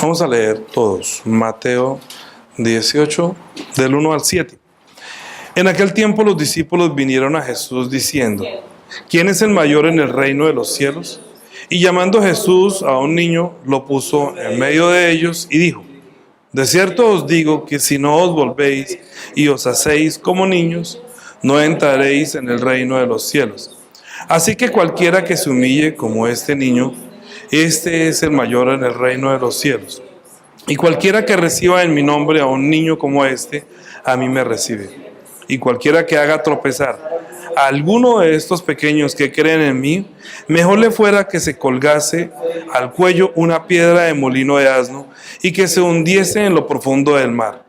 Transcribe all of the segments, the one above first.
Vamos a leer todos. Mateo 18, del 1 al 7. En aquel tiempo los discípulos vinieron a Jesús diciendo: ¿quién es el mayor en el reino de los cielos? Y llamando Jesús a un niño, lo puso en medio de ellos y dijo: de cierto os digo que si no os volvéis y os hacéis como niños, no entraréis en el reino de los cielos. Así que cualquiera que se humille como este niño, este es el mayor en el reino de los cielos. Y cualquiera que reciba en mi nombre a un niño como este, a mí me recibe. Y cualquiera que haga tropezar a alguno de estos pequeños que creen en mí, mejor le fuera que se colgase al cuello una piedra de molino de asno y que se hundiese en lo profundo del mar.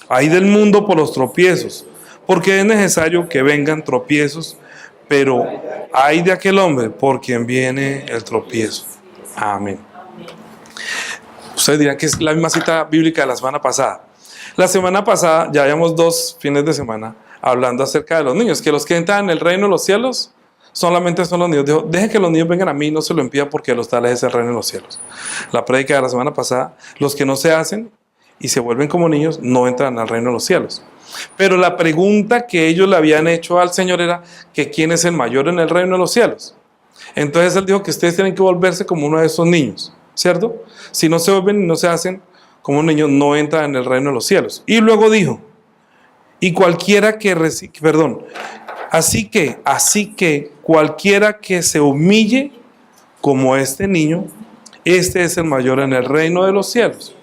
Ay del mundo por los tropiezos, porque es necesario que vengan tropiezos, pero ay de aquel hombre por quien viene el tropiezo. Amén. Ustedes dirán que es la misma cita bíblica de la semana pasada. La semana pasada ya habíamos 2 fines de semana hablando acerca de los niños, que los que entran en el reino de los cielos solamente son los niños. Dijo: dejen que los niños vengan a mí, no se lo impida, porque los tales es el reino de los cielos. La prédica de la semana pasada: los que no se hacen y se vuelven como niños no entran al reino de los cielos. Pero la pregunta que ellos le habían hecho al Señor era que ¿quién es el mayor en el reino de los cielos? Entonces Él dijo que ustedes tienen que volverse como uno de esos niños, ¿cierto? Si no se vuelven y no se hacen como niños, no entran en el reino de los cielos. Y luego dijo: y cualquiera que así que cualquiera que se humille como este niño, este es el mayor en el reino de los cielos.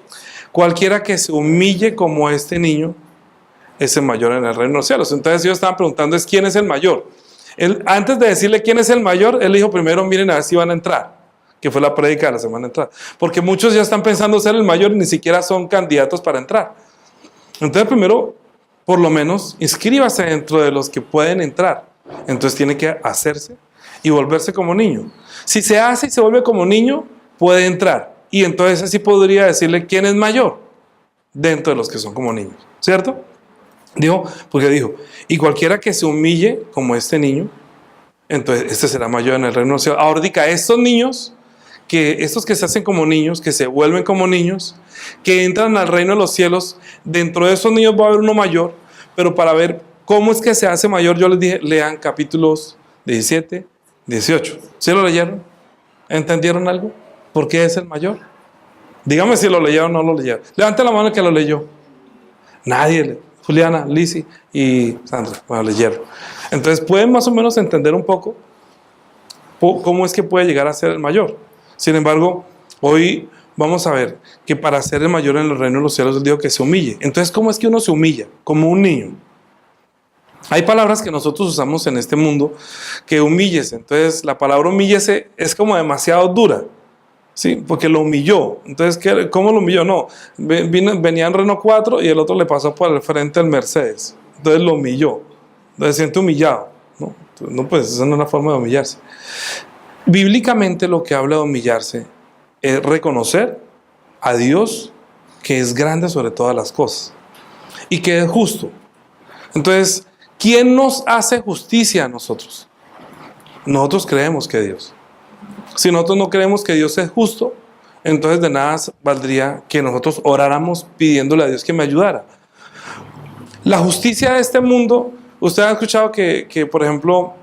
Cualquiera que se humille como este niño es el mayor en el reino de los cielos. Entonces ellos estaban preguntando: ¿quién es el mayor? Él, antes de decirle quién es el mayor, él dijo primero: miren a ver si van a entrar, que fue la prédica de la semana entrada. Porque muchos ya están pensando ser el mayor y ni siquiera son candidatos para entrar. Entonces primero, por lo menos, inscríbase dentro de los que pueden entrar. Entonces tiene que hacerse y volverse como niño. Si se hace y se vuelve como niño, puede entrar. Y entonces así podría decirle quién es mayor dentro de los que son como niños, ¿cierto? Porque dijo: y cualquiera que se humille como este niño, entonces este será mayor en el reino de los cielos. Ahora diga, estos niños, estos que se hacen como niños, que se vuelven como niños, que entran al reino de los cielos, dentro de esos niños va a haber uno mayor. Pero para ver cómo es que se hace mayor, yo les dije: lean capítulos 17, 18. ¿Sí lo leyeron? ¿Entendieron algo? ¿Por qué es el mayor? Dígame si lo leyeron o no lo leyeron. Levante la mano el que lo leyó. Nadie. Juliana, Lizzy y Sandra, bueno, leyeron. Entonces pueden más o menos entender un poco cómo es que puede llegar a ser el mayor. Sin embargo, hoy vamos a ver que para ser el mayor en el reino de los cielos, Él dijo que se humille. Entonces, ¿cómo es que uno se humilla? Como un niño. Hay palabras que nosotros usamos en este mundo, que humíllese. Entonces, la palabra humíllese es como demasiado dura, ¿sí? Porque lo humilló. Entonces, ¿cómo lo humilló? No, venía en Renault 4 y el otro le pasó por el frente al Mercedes. Entonces lo humilló. Entonces se siente humillado. No, pues esa no es una forma de humillarse. Bíblicamente lo que habla de humillarse es reconocer a Dios, que es grande sobre todas las cosas y que es justo. Entonces, ¿quién nos hace justicia a nosotros? Nosotros creemos que Dios. Si nosotros no creemos que Dios es justo, entonces de nada valdría que nosotros oráramos pidiéndole a Dios que me ayudara. La justicia de este mundo, usted ha escuchado que por ejemplo,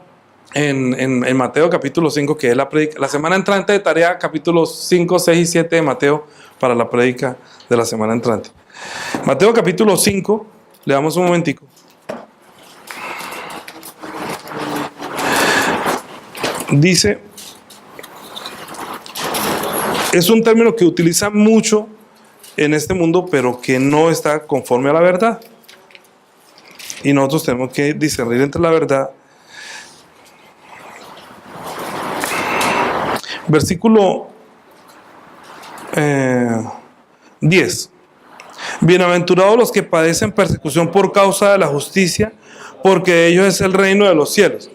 en Mateo capítulo 5, que es la semana entrante de tarea, capítulos 5, 6 y 7 de Mateo, para la prédica de la semana entrante. Mateo capítulo 5, le damos un momentico. Dice, es un término que utiliza mucho en este mundo, pero que no está conforme a la verdad. Y nosotros tenemos que discernir entre la verdad. Versículo 10. Bienaventurados los que padecen persecución por causa de la justicia, porque de ellos es el reino de los cielos.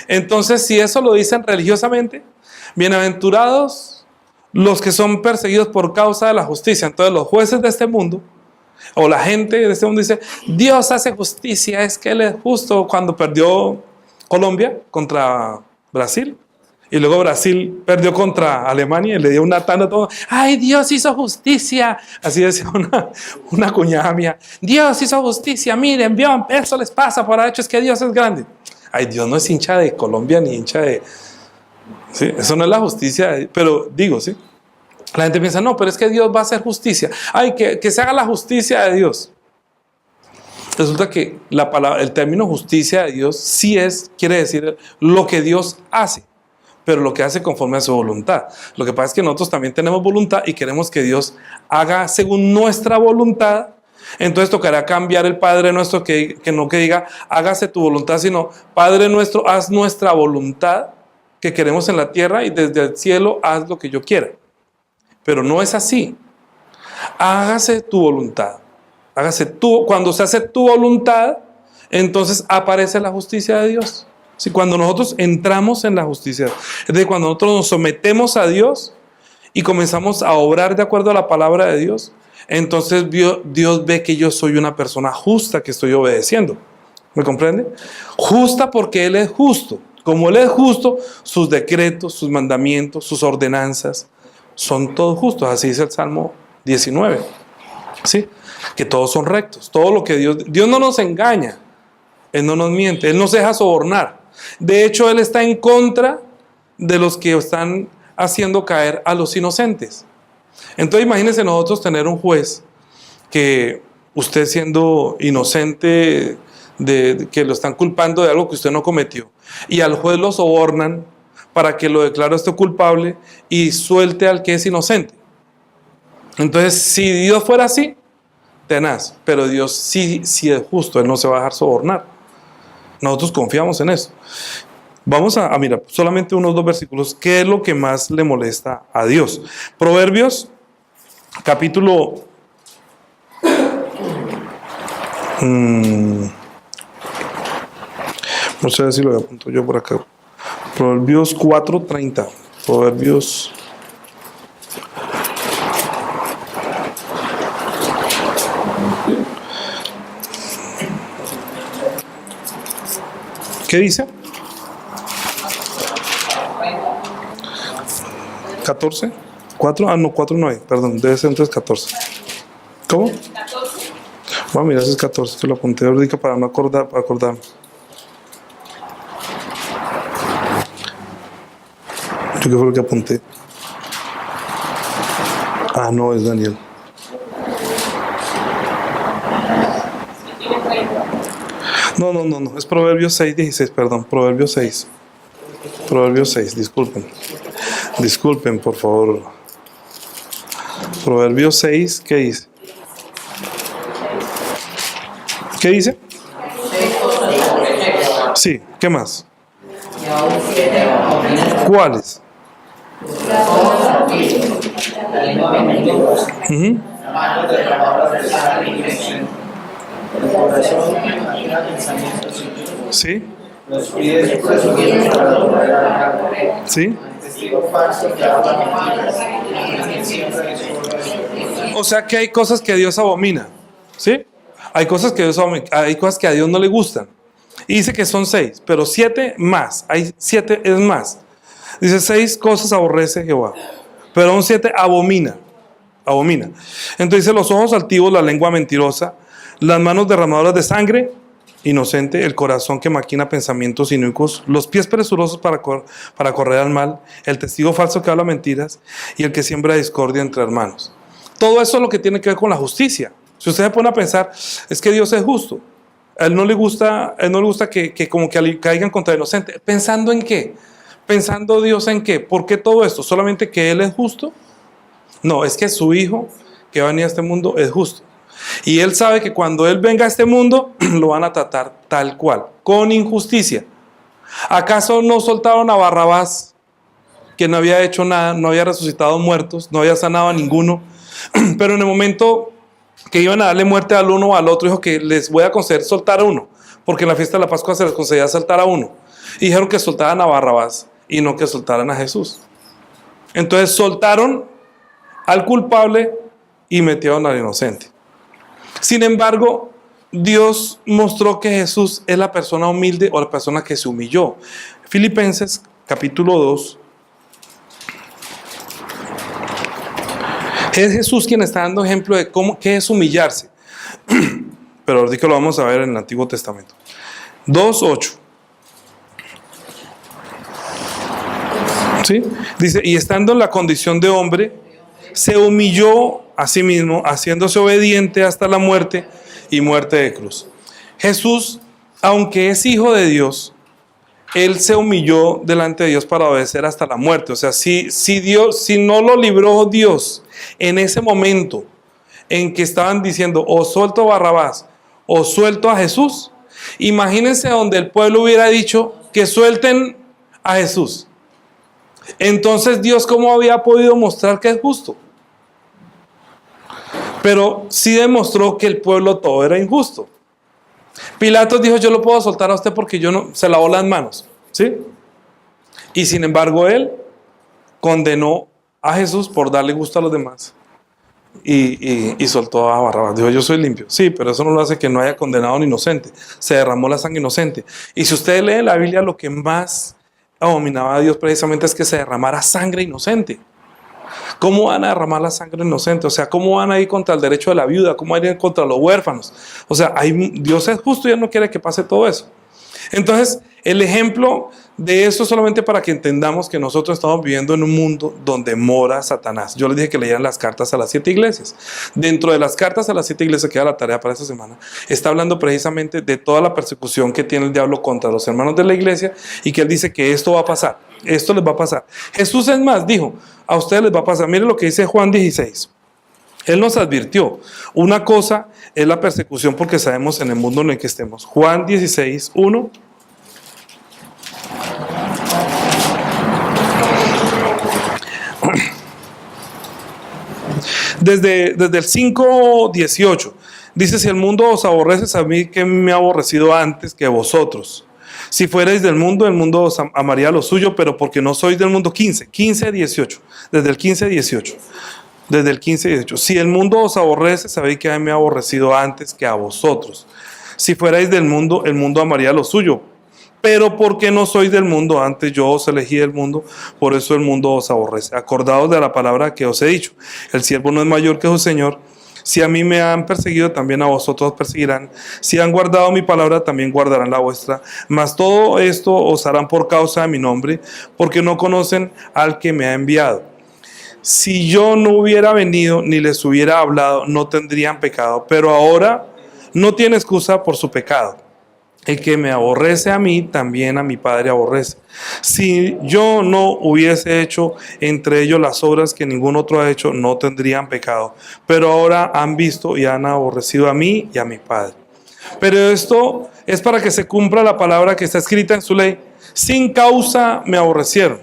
Entonces, si eso lo dicen religiosamente, bienaventurados los que son perseguidos por causa de la justicia. Entonces los jueces de este mundo, o la gente de este mundo, dice: Dios hace justicia, es que Él es justo. Cuando perdió Colombia contra Brasil, Y luego Brasil perdió contra Alemania y le dio una tanda a todo. ¡Ay, Dios hizo justicia! Así decía una cuñada mía. Dios hizo justicia, miren, vio, eso les pasa por haber hecho, es que Dios es grande. Ay, Dios no es hincha de Colombia ni hincha de... ¿Sí? Eso no es la justicia, pero digo, ¿sí? La gente piensa, no, pero es que Dios va a hacer justicia. Ay, que se haga la justicia de Dios. Resulta que la palabra, el término justicia de Dios sí quiere decir lo que Dios hace, pero lo que hace conforme a su voluntad. Lo que pasa es que nosotros también tenemos voluntad y queremos que Dios haga según nuestra voluntad. Entonces tocará cambiar el Padre nuestro, que diga, hágase tu voluntad, sino, Padre nuestro, haz nuestra voluntad que queremos en la tierra y desde el cielo haz lo que yo quiera. Pero no es así. Hágase tu voluntad. Cuando se hace tu voluntad, entonces aparece la justicia de Dios. Si cuando nosotros entramos en la justicia, es decir, cuando nosotros nos sometemos a Dios y comenzamos a obrar de acuerdo a la palabra de Dios, entonces Dios ve que yo soy una persona justa que estoy obedeciendo. ¿Me comprende? Justa porque Él es justo. Como Él es justo, sus decretos, sus mandamientos, sus ordenanzas son todos justos. Así dice el Salmo 19. ¿Sí? Que todos son rectos. Todo lo que Dios no nos engaña. Él no nos miente. Él no se deja sobornar. De hecho, Él está en contra de los que están haciendo caer a los inocentes. Entonces imagínense nosotros tener un juez que usted siendo inocente, que lo están culpando de algo que usted no cometió, y al juez lo sobornan para que lo declare usted culpable y suelte al que es inocente. Entonces, si Dios fuera así, tenaz, pero Dios sí es justo, Él no se va a dejar sobornar. Nosotros confiamos en eso. Vamos a mirar solamente unos 2 versículos. ¿Qué es lo que más le molesta a Dios? Proverbios, capítulo... no sé si lo apunto yo por acá. Proverbios 4:30. Proverbios... ¿Qué dice? 14, 4, no, 4 no hay, perdón, debe ser entonces 14. ¿Cómo? 14. Bueno, mira, ese es 14, que lo apunté ahorita para no acordarme. ¿Yo qué fue lo que apunté? Ah, no, es Daniel. No, es Proverbios 6:16, perdón, Proverbios 6, disculpen, por favor. Proverbios 6, ¿qué dice? ¿Qué dice? Sí, ¿qué más? ¿Cuáles? ¿Sí? ¿Sí? O sea que hay cosas que Dios abomina, ¿sí? Hay cosas que hay cosas que a Dios no le gustan. Y dice que son 6, pero 7 más. Hay 7 es más. Dice 6 cosas aborrece Jehová, pero un 7 abomina. Entonces dice los ojos altivos, la lengua mentirosa, las manos derramadoras de sangre, inocente, el corazón que maquina pensamientos inicuos, los pies presurosos para correr al mal, el testigo falso que habla mentiras y el que siembra discordia entre hermanos. Todo eso es lo que tiene que ver con la justicia. Si usted se pone a pensar, es que Dios es justo. A Él no le gusta que como que caigan contra el inocente. ¿Pensando en qué? ¿Pensando Dios en qué? ¿Por qué todo esto? ¿Solamente que Él es justo? No, es que su Hijo que va a venir a este mundo es justo. Y Él sabe que cuando Él venga a este mundo, lo van a tratar tal cual, con injusticia. ¿Acaso no soltaron a Barrabás, que no había hecho nada, no había resucitado muertos, no había sanado a ninguno? Pero en el momento que iban a darle muerte al uno o al otro, dijo que les voy a conceder soltar a uno, porque en la fiesta de la Pascua se les concedía soltar a uno. Y dijeron que soltaran a Barrabás y no que soltaran a Jesús. Entonces soltaron al culpable y metieron al inocente. Sin embargo, Dios mostró que Jesús es la persona humilde o la persona que se humilló. Filipenses capítulo 2, Es Jesús quien está dando ejemplo de qué es humillarse. Pero ahorita lo vamos a ver en el Antiguo Testamento. 2:8. ¿Sí? Dice, y estando en la condición de hombre, se humilló a sí mismo, haciéndose obediente hasta la muerte y muerte de cruz. Jesús, aunque es hijo de Dios, él se humilló delante de Dios para obedecer hasta la muerte. O sea, si no lo libró Dios en ese momento en que estaban diciendo o suelto a Barrabás o suelto a Jesús, imagínense donde el pueblo hubiera dicho que suelten a Jesús. Entonces Dios, ¿cómo había podido mostrar que es justo? Pero sí demostró que el pueblo todo era injusto. Pilatos dijo, yo lo puedo soltar a usted porque yo no, se lavó las manos, ¿sí? Y sin embargo él condenó a Jesús por darle gusto a los demás y soltó a Barrabás. Dijo, yo soy limpio. Sí, pero eso no lo hace que no haya condenado a un inocente. Se derramó la sangre inocente. Y si usted lee la Biblia, lo que más abominaba a Dios precisamente es que se derramara sangre inocente. ¿Cómo van a derramar la sangre inocente? O sea, ¿cómo van a ir contra el derecho de la viuda? ¿Cómo van a ir contra los huérfanos? O sea, Dios es justo y Él no quiere que pase todo eso. Entonces, el ejemplo de eso es solamente para que entendamos que nosotros estamos viviendo en un mundo donde mora Satanás. Yo les dije que leyeran las cartas a las 7 iglesias. Dentro de las cartas a las 7 iglesias, que era la tarea para esta semana, está hablando precisamente de toda la persecución que tiene el diablo contra los hermanos de la iglesia y que él dice que esto va a pasar, esto les va a pasar. Jesús es más, dijo, a ustedes les va a pasar. Miren lo que dice Juan 16. Él nos advirtió, una cosa es la persecución porque sabemos en el mundo en el que estemos. Juan 16, 1. Desde el 5:18 dice, si el mundo os aborrece, a mí que me ha aborrecido antes que vosotros. Si fuerais del mundo, el mundo os amaría lo suyo, pero porque no sois del mundo. 15:18. Desde el 15:18. Desde el 15:18. Si el mundo os aborrece, sabéis que a mí me ha aborrecido antes que a vosotros. Si fuerais del mundo, el mundo amaría lo suyo. Pero porque no sois del mundo, antes yo os elegí del mundo, por eso el mundo os aborrece. Acordaos de la palabra que os he dicho. El siervo no es mayor que su Señor. Si a mí me han perseguido, también a vosotros perseguirán. Si han guardado mi palabra, también guardarán la vuestra. Mas todo esto os harán por causa de mi nombre, porque no conocen al que me ha enviado. Si yo no hubiera venido ni les hubiera hablado, no tendrían pecado. Pero ahora no tiene excusa por su pecado. El que me aborrece a mí, también a mi Padre aborrece. Si yo no hubiese hecho entre ellos las obras que ningún otro ha hecho, no tendrían pecado. Pero ahora han visto y han aborrecido a mí y a mi Padre. Pero esto es para que se cumpla la palabra que está escrita en su ley. Sin causa me aborrecieron.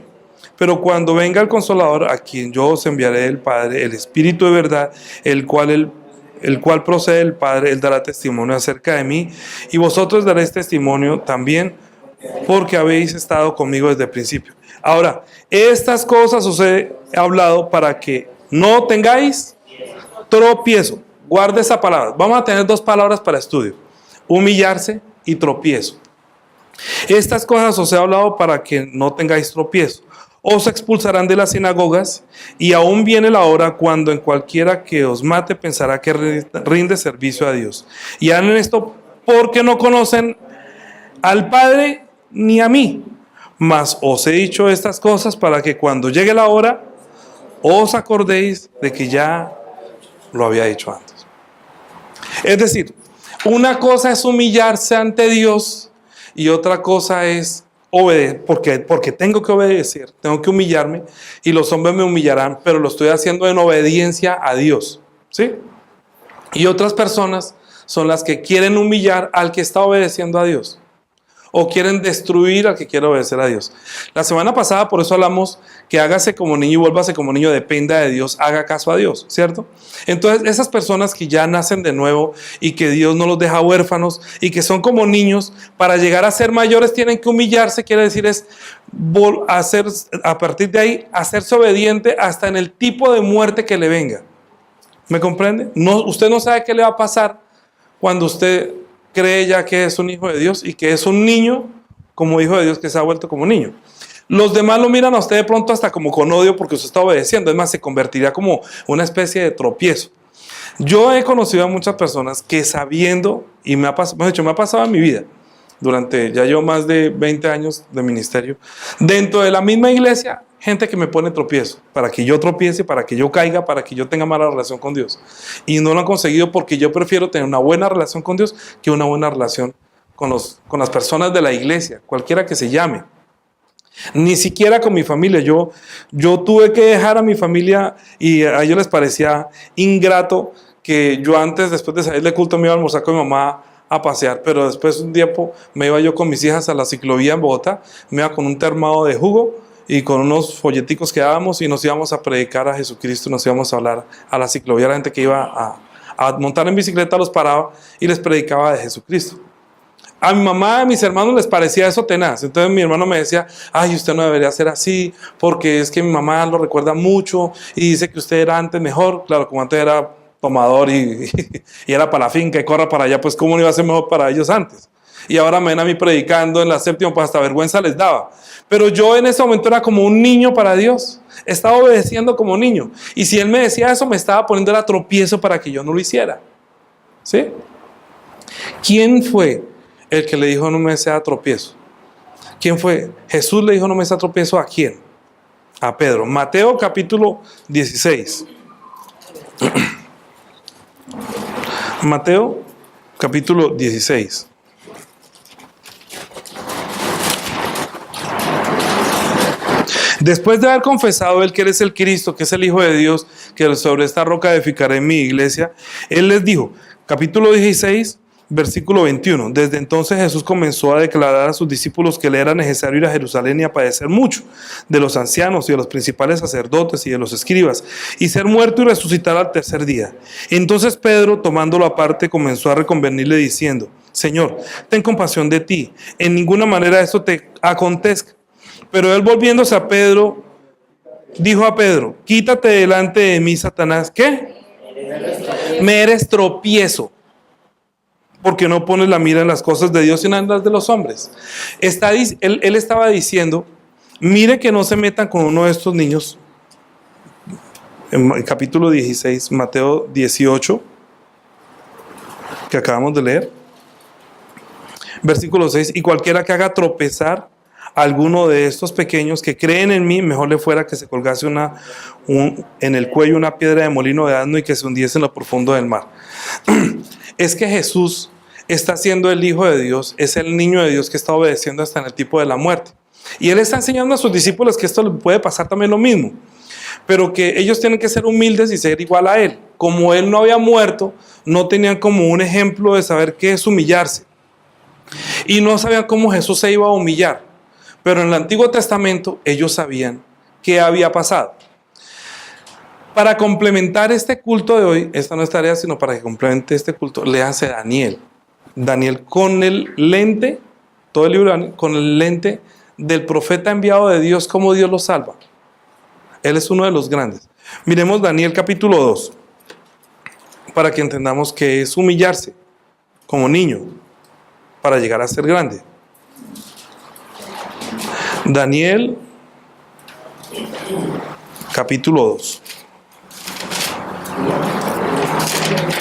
Pero cuando venga el Consolador, a quien yo os enviaré del Padre, el Espíritu de verdad, el cual procede del Padre, Él dará testimonio acerca de mí, y vosotros daréis testimonio también, porque habéis estado conmigo desde el principio. Ahora, estas cosas os he hablado para que no tengáis tropiezo. Guarde esa palabra. Vamos a tener 2 palabras para estudio: humillarse y tropiezo. Estas cosas os he hablado para que no tengáis tropiezo. Os expulsarán de las sinagogas, y aún viene la hora cuando en cualquiera que os mate pensará que rinde servicio a Dios. Y hagan esto porque no conocen al Padre ni a mí. Mas os he dicho estas cosas para que cuando llegue la hora os acordéis de que ya lo había dicho antes. Es decir, una cosa es humillarse ante Dios y otra cosa es obedecer, porque tengo que obedecer, tengo que humillarme, y los hombres me humillarán, pero lo estoy haciendo en obediencia a Dios, ¿sí? Y otras personas son las que quieren humillar al que está obedeciendo a Dios, o quieren destruir al que quiere obedecer a Dios. La semana pasada por eso hablamos que hágase como niño y vuélvase como niño, dependa de Dios, haga caso a Dios, ¿cierto? Entonces esas personas que ya nacen de nuevo y que Dios no los deja huérfanos y que son como niños, para llegar a ser mayores tienen que humillarse, quiere decir es a partir de ahí hacerse obediente hasta en el tipo de muerte que le venga. ¿Me comprende? No, usted no sabe qué le va a pasar cuando usted cree ya que es un hijo de Dios y que es un niño como hijo de Dios que se ha vuelto como niño. Los demás lo miran a usted de pronto hasta como con odio porque usted está obedeciendo. Es más, se convertiría como una especie de tropiezo. Yo he conocido a muchas personas que sabiendo, y me ha pasado en mi vida, durante ya yo más de 20 años de ministerio, dentro de la misma iglesia, gente que me pone tropiezo, para que yo tropiece, para que yo caiga, para que yo tenga mala relación con Dios. Y no lo han conseguido porque yo prefiero tener una buena relación con Dios que una buena relación con las personas de la iglesia, cualquiera que se llame. Ni siquiera con mi familia. Yo tuve que dejar a mi familia y a ellos les parecía ingrato que yo antes, después de salir de culto, me iba a almorzar con mi mamá a pasear, pero después un tiempo me iba yo con mis hijas a la ciclovía en Bogotá, me iba con un termado de jugo y con unos folleticos que dábamos y nos íbamos a predicar a Jesucristo, nos íbamos a hablar a la ciclovía. La gente que iba a montar en bicicleta los paraba y les predicaba de Jesucristo. A mi mamá, a mis hermanos les parecía eso tenaz. Entonces mi hermano me decía, ay, usted no debería ser así, porque es que mi mamá lo recuerda mucho y dice que usted era antes mejor. Claro, como antes era tomador y era para la finca y corra para allá, pues cómo no iba a ser mejor para ellos antes. Y ahora me ven a mí predicando en la séptima, pues hasta vergüenza les daba. Pero yo en ese momento era como un niño para Dios. Estaba obedeciendo como niño. Y si Él me decía eso, me estaba poniendo el tropiezo para que yo no lo hiciera. ¿Sí? ¿Quién fue el que le dijo no me sea tropiezo? ¿Quién fue? Jesús le dijo no me sea tropiezo. ¿A quién? A Pedro. Mateo capítulo 16. Mateo capítulo 16. Después de haber confesado él que él es el Cristo, que es el Hijo de Dios, que sobre esta roca edificaré mi iglesia, él les dijo, capítulo 16, versículo 21, desde entonces Jesús comenzó a declarar a sus discípulos que le era necesario ir a Jerusalén y a padecer mucho de los ancianos y de los principales sacerdotes y de los escribas, y ser muerto y resucitar al tercer día. Entonces Pedro, tomándolo aparte, comenzó a reconvenirle diciendo, Señor, ten compasión de ti, en ninguna manera esto te acontezca. Pero él, volviéndose a Pedro, dijo a Pedro, quítate delante de mí, Satanás. ¿Qué? Me eres tropiezo, porque no pones la mira en las cosas de Dios sino en las de los hombres. Él estaba diciendo, mire que no se metan con uno de estos niños. En el capítulo 16, Mateo 18, que acabamos de leer. Versículo 6, y cualquiera que haga tropezar alguno de estos pequeños que creen en mí, mejor le fuera que se colgase en el cuello una piedra de molino de asno y que se hundiese en lo profundo del mar. Es que Jesús está siendo el Hijo de Dios, es el niño de Dios que está obedeciendo hasta en el tipo de la muerte. Y Él está enseñando a sus discípulos que esto le puede pasar también lo mismo, pero que ellos tienen que ser humildes y ser igual a Él. Como Él no había muerto, no tenían como un ejemplo de saber qué es humillarse. Y no sabían cómo Jesús se iba a humillar. Pero en el Antiguo Testamento ellos sabían qué había pasado. Para complementar este culto de hoy, esta no es tarea, sino para que complemente este culto, léanse Daniel. Daniel con el lente, todo el libro de Daniel, con el lente del profeta enviado de Dios, cómo Dios lo salva. Él es uno de los grandes. Miremos Daniel capítulo 2, para que entendamos qué es humillarse como niño, para llegar a ser grande. Daniel, capítulo 2.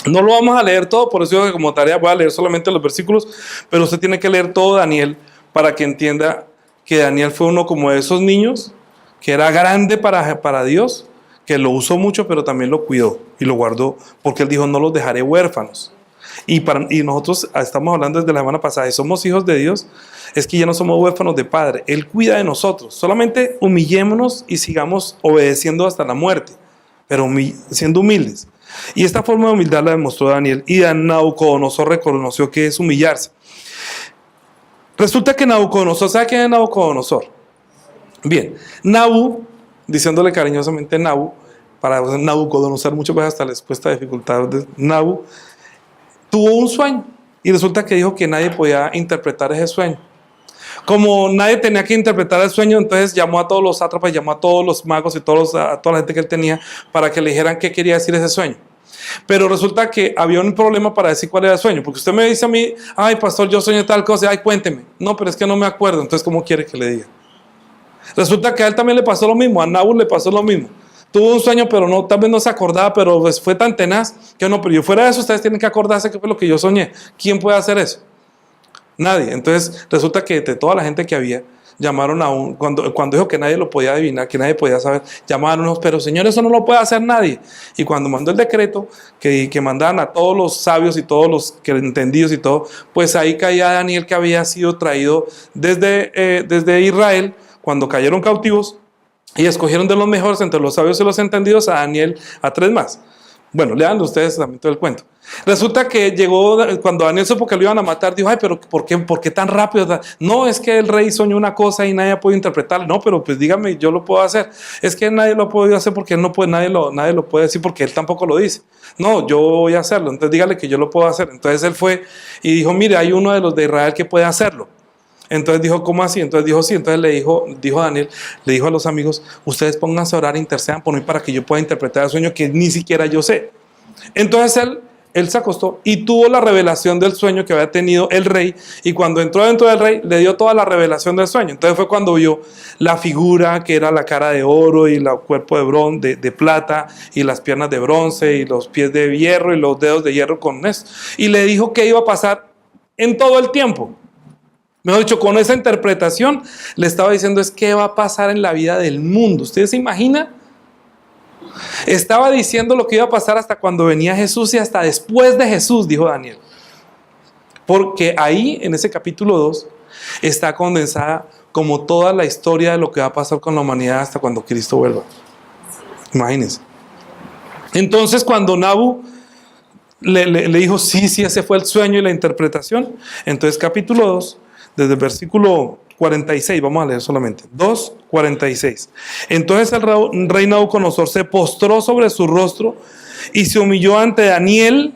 No lo vamos a leer todo, por eso como tarea voy a leer solamente los versículos, pero usted tiene que leer todo Daniel para que entienda que Daniel fue uno como de esos niños, que era grande para Dios, que lo usó mucho, pero también lo cuidó y lo guardó, porque él dijo, no los dejaré huérfanos. Y nosotros estamos hablando desde la semana pasada, y somos hijos de Dios, es que ya no somos huérfanos de Padre. Él cuida de nosotros. Solamente humillémonos y sigamos obedeciendo hasta la muerte, pero siendo humildes. Y esta forma de humildad la demostró Daniel, y Nabucodonosor reconoció que es humillarse. Resulta que Nabucodonosor, ¿sabe quién es Nabucodonosor? Bien, diciéndole cariñosamente Nabu, para Nabucodonosor muchas veces hasta les cuesta dificultad de Nabu, tuvo un sueño y resulta que dijo que nadie podía interpretar ese sueño. Como nadie tenía que interpretar el sueño, entonces llamó a todos los sátrapas, llamó a todos los magos y a toda la gente que él tenía para que le dijeran qué quería decir ese sueño. Pero resulta que había un problema para decir cuál era el sueño, porque usted me dice a mí, ay pastor, yo soñé tal cosa, ay cuénteme. No, pero es que no me acuerdo, entonces ¿cómo quiere que le diga? Resulta que a él también le pasó lo mismo, a Nabu le pasó lo mismo. Tuvo un sueño, pero no, tal vez no se acordaba, pero pues fue tan tenaz que no, pero yo fuera de eso, ustedes tienen que acordarse que fue lo que yo soñé. ¿Quién puede hacer eso? Nadie. Entonces resulta que de toda la gente que había, llamaron a un, cuando dijo que nadie lo podía adivinar, que nadie podía saber, llamaron unos, pero señor, eso no lo puede hacer nadie. Y cuando mandó el decreto, que mandaban a todos los sabios y todos los que entendidos y todo, pues ahí caía Daniel, que había sido traído desde Israel, cuando cayeron cautivos, y escogieron de los mejores entre los sabios y los entendidos a Daniel, a 3 más. Bueno, lean ustedes también todo el cuento. Resulta que llegó, cuando Daniel supo que lo iban a matar, dijo, ay, pero ¿por qué tan rápido? No, es que el rey soñó una cosa y nadie ha podido interpretarla. No, pero pues dígame, yo lo puedo hacer. Es que nadie lo ha podido hacer porque él no puede, nadie lo puede decir porque él tampoco lo dice. No, yo voy a hacerlo, entonces dígale que yo lo puedo hacer. Entonces él fue y dijo, mire, hay uno de los de Israel que puede hacerlo. Entonces dijo, ¿cómo así? Entonces dijo, sí. Entonces dijo Daniel, le dijo a los amigos, ustedes pónganse a orar, intercedan por mí para que yo pueda interpretar el sueño que ni siquiera yo sé. Entonces él se acostó y tuvo la revelación del sueño que había tenido el rey, y cuando entró dentro del rey le dio toda la revelación del sueño. Entonces fue cuando vio la figura que era la cara de oro y el cuerpo de plata y las piernas de bronce y los pies de hierro y los dedos de hierro con eso, y le dijo qué iba a pasar en todo el tiempo. Mejor dicho, con esa interpretación le estaba diciendo es qué va a pasar en la vida del mundo. ¿Ustedes se imaginan? Estaba diciendo lo que iba a pasar hasta cuando venía Jesús y hasta después de Jesús, dijo Daniel. Porque ahí, en ese capítulo 2, está condensada como toda la historia de lo que va a pasar con la humanidad hasta cuando Cristo vuelva. Imagínense. Entonces, cuando Nabu le dijo, sí, ese fue el sueño y la interpretación, entonces capítulo 2, desde el versículo 46, vamos a leer solamente, 2:46. Entonces el rey Nabucodonosor se postró sobre su rostro y se humilló ante Daniel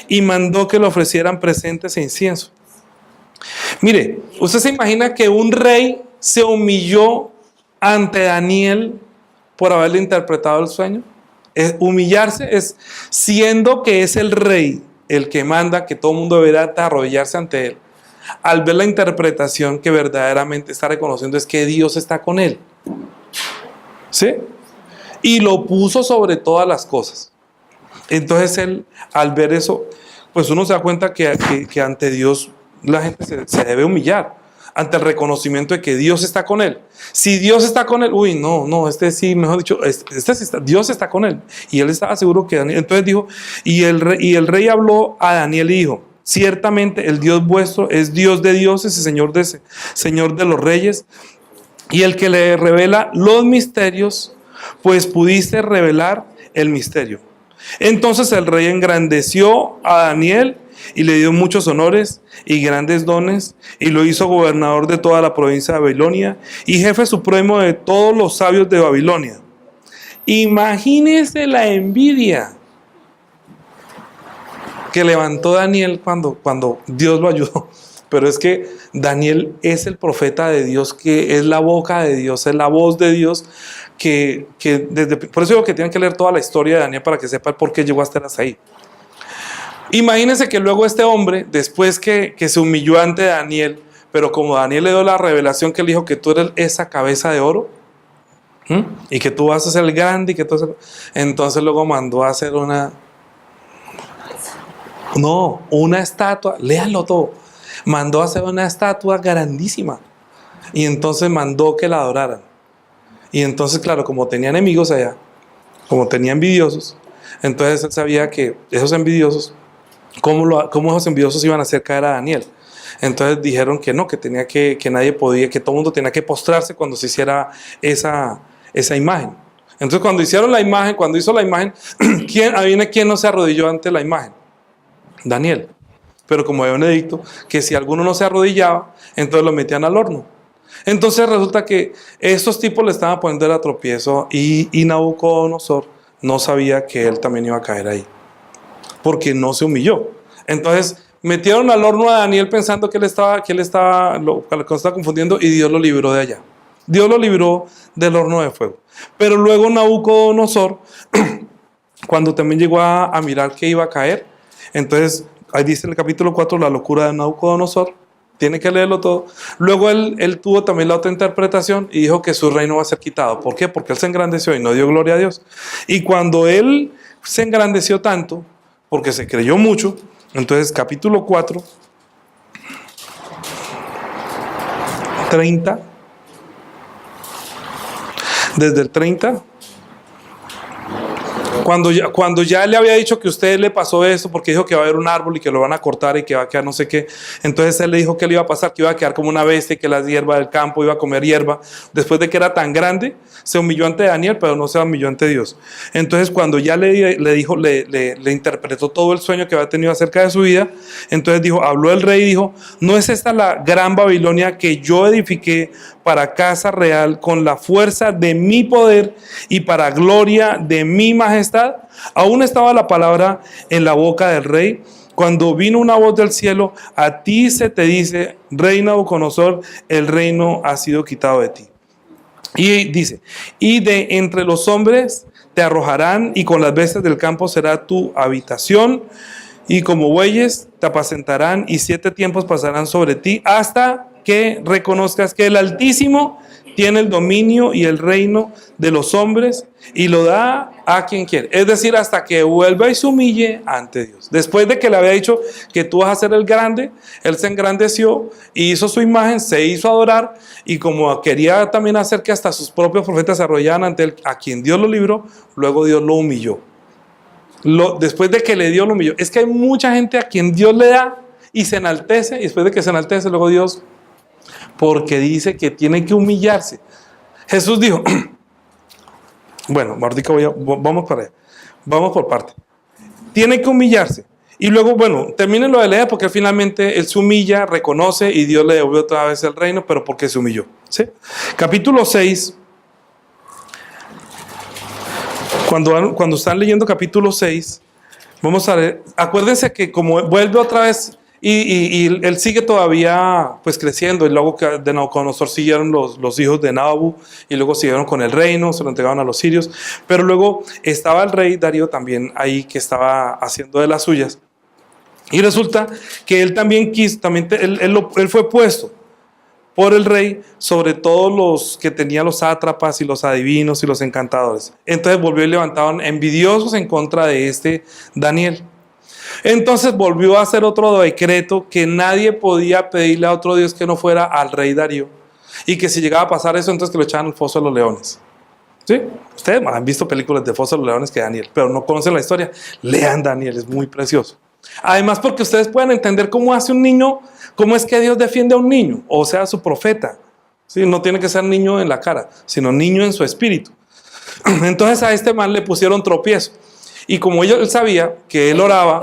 y mandó que le ofrecieran presentes e incienso. Mire, ¿usted se imagina que un rey se humilló ante Daniel por haberle interpretado el sueño? Humillarse es, siendo que es el rey el que manda que todo el mundo deberá arrodillarse ante él, al ver la interpretación que verdaderamente está reconociendo es que Dios está con él. ¿Sí? Y lo puso sobre todas las cosas. Entonces él, al ver eso, pues uno se da cuenta que ante Dios la gente se debe humillar ante el reconocimiento de que Dios está con él. Si Dios está con él, sí, mejor dicho, Dios está con él. Y él estaba seguro que Daniel, entonces dijo, y el rey habló a Daniel y dijo, ciertamente el Dios vuestro es Dios de dioses y Señor de los reyes, y el que le revela los misterios, pues pudiste revelar el misterio. Entonces el rey engrandeció a Daniel y le dio muchos honores y grandes dones, y lo hizo gobernador de toda la provincia de Babilonia y jefe supremo de todos los sabios de Babilonia. Imagínese la envidia que levantó Daniel cuando Dios lo ayudó. Pero es que Daniel es el profeta de Dios, que es la boca de Dios, es la voz de Dios, por eso digo que tienen que leer toda la historia de Daniel para que sepan por qué llegó hasta ahí. Imagínense que luego este hombre, después que se humilló ante Daniel, pero como Daniel le dio la revelación que le dijo que tú eres esa cabeza de oro, y que tú vas a ser el grande, y que tú entonces luego mandó a hacer una estatua, léanlo todo, mandó a hacer una estatua grandísima, y entonces mandó que la adoraran. Y entonces, claro, como tenía enemigos allá, como tenía envidiosos, entonces él sabía que esos envidiosos, cómo esos envidiosos iban a hacer caer a Daniel. Entonces dijeron que no, que nadie podía, que todo el mundo tenía que postrarse cuando se hiciera esa imagen. Entonces cuando hizo la imagen, ¿quién no se arrodilló ante la imagen? Daniel. Pero como había un edicto que si alguno no se arrodillaba, entonces lo metían al horno. Entonces resulta que estos tipos le estaban poniendo el tropiezo, y Nabucodonosor no sabía que él también iba a caer ahí, porque no se humilló. Entonces metieron al horno a Daniel pensando que él estaba confundiendo, y Dios lo libró de allá. Dios lo libró del horno de fuego. Pero luego Nabucodonosor, cuando también llegó a mirar que iba a caer, entonces ahí dice en el capítulo 4 la locura de Nabucodonosor. Tiene que leerlo todo. Luego él tuvo también la otra interpretación y dijo que su reino va a ser quitado. ¿Por qué? Porque él se engrandeció y no dio gloria a Dios. Y cuando él se engrandeció tanto, porque se creyó mucho, entonces capítulo 4, 30, desde el 30, cuando ya le había dicho que a usted le pasó eso, porque dijo que va a haber un árbol y que lo van a cortar y que va a quedar no sé qué, entonces él le dijo que le iba a pasar, que iba a quedar como una bestia y que la hierba del campo iba a comer hierba. Después de que era tan grande, se humilló ante Daniel, pero no se humilló ante Dios. Entonces cuando ya le dijo, le interpretó todo el sueño que había tenido acerca de su vida, entonces dijo, habló el rey y dijo, ¿no es esta la gran Babilonia que yo edifiqué para casa real con la fuerza de mi poder y para gloria de mi majestad? Aún estaba la palabra en la boca del rey cuando vino una voz del cielo: a ti se te dice, rey Nabucodonosor, el reino ha sido quitado de ti. Y dice, y de entre los hombres te arrojarán, y con las bestias del campo será tu habitación, y como bueyes te apacentarán, y 7 tiempos pasarán sobre ti, hasta que reconozcas que el Altísimo tiene el dominio y el reino de los hombres y lo da a quien quiere. Es decir, hasta que vuelva y se humille ante Dios. Después de que le había dicho que tú vas a ser el grande, él se engrandeció y hizo su imagen, se hizo adorar, y como quería también hacer que hasta sus propios profetas se arrollaran ante él, a quien Dios lo libró, luego Dios lo humilló. Después de que le dio, lo humilló. Es que hay mucha gente a quien Dios le da y se enaltece, y después de que se enaltece, luego Dios, porque dice que tiene que humillarse. Jesús dijo, bueno, Mardica, vamos para allá, vamos por parte. Tiene que humillarse. Y luego, bueno, termínenlo de leer, porque finalmente él se humilla, reconoce, y Dios le devuelve otra vez el reino, pero porque se humilló. ¿Sí? Capítulo 6. Cuando están leyendo capítulo 6, vamos a leer. Acuérdense que como vuelve otra vez, y él sigue todavía pues creciendo, y luego de Nabucodonosor siguieron los hijos de Nabu, y luego siguieron con el reino, se lo entregaron a los sirios, pero luego estaba el rey Darío también ahí, que estaba haciendo de las suyas, y resulta que él también quiso, él fue puesto por el rey sobre todos los que tenían los sátrapas y los adivinos y los encantadores. Entonces volvió y levantaron envidiosos en contra de este Daniel. Entonces volvió a hacer otro decreto, que nadie podía pedirle a otro Dios que no fuera al rey Darío, y que si llegaba a pasar eso, entonces que lo echaban al foso de los leones. ¿Sí? Ustedes han visto películas de foso de los leones que Daniel, pero no conocen la historia. Lean Daniel, es muy precioso. Además, porque ustedes pueden entender cómo hace un niño, cómo es que Dios defiende a un niño, o sea, a su profeta. ¿Sí? No tiene que ser niño en la cara, sino niño en su espíritu. Entonces a este man le pusieron tropiezo. Y como él sabía que él oraba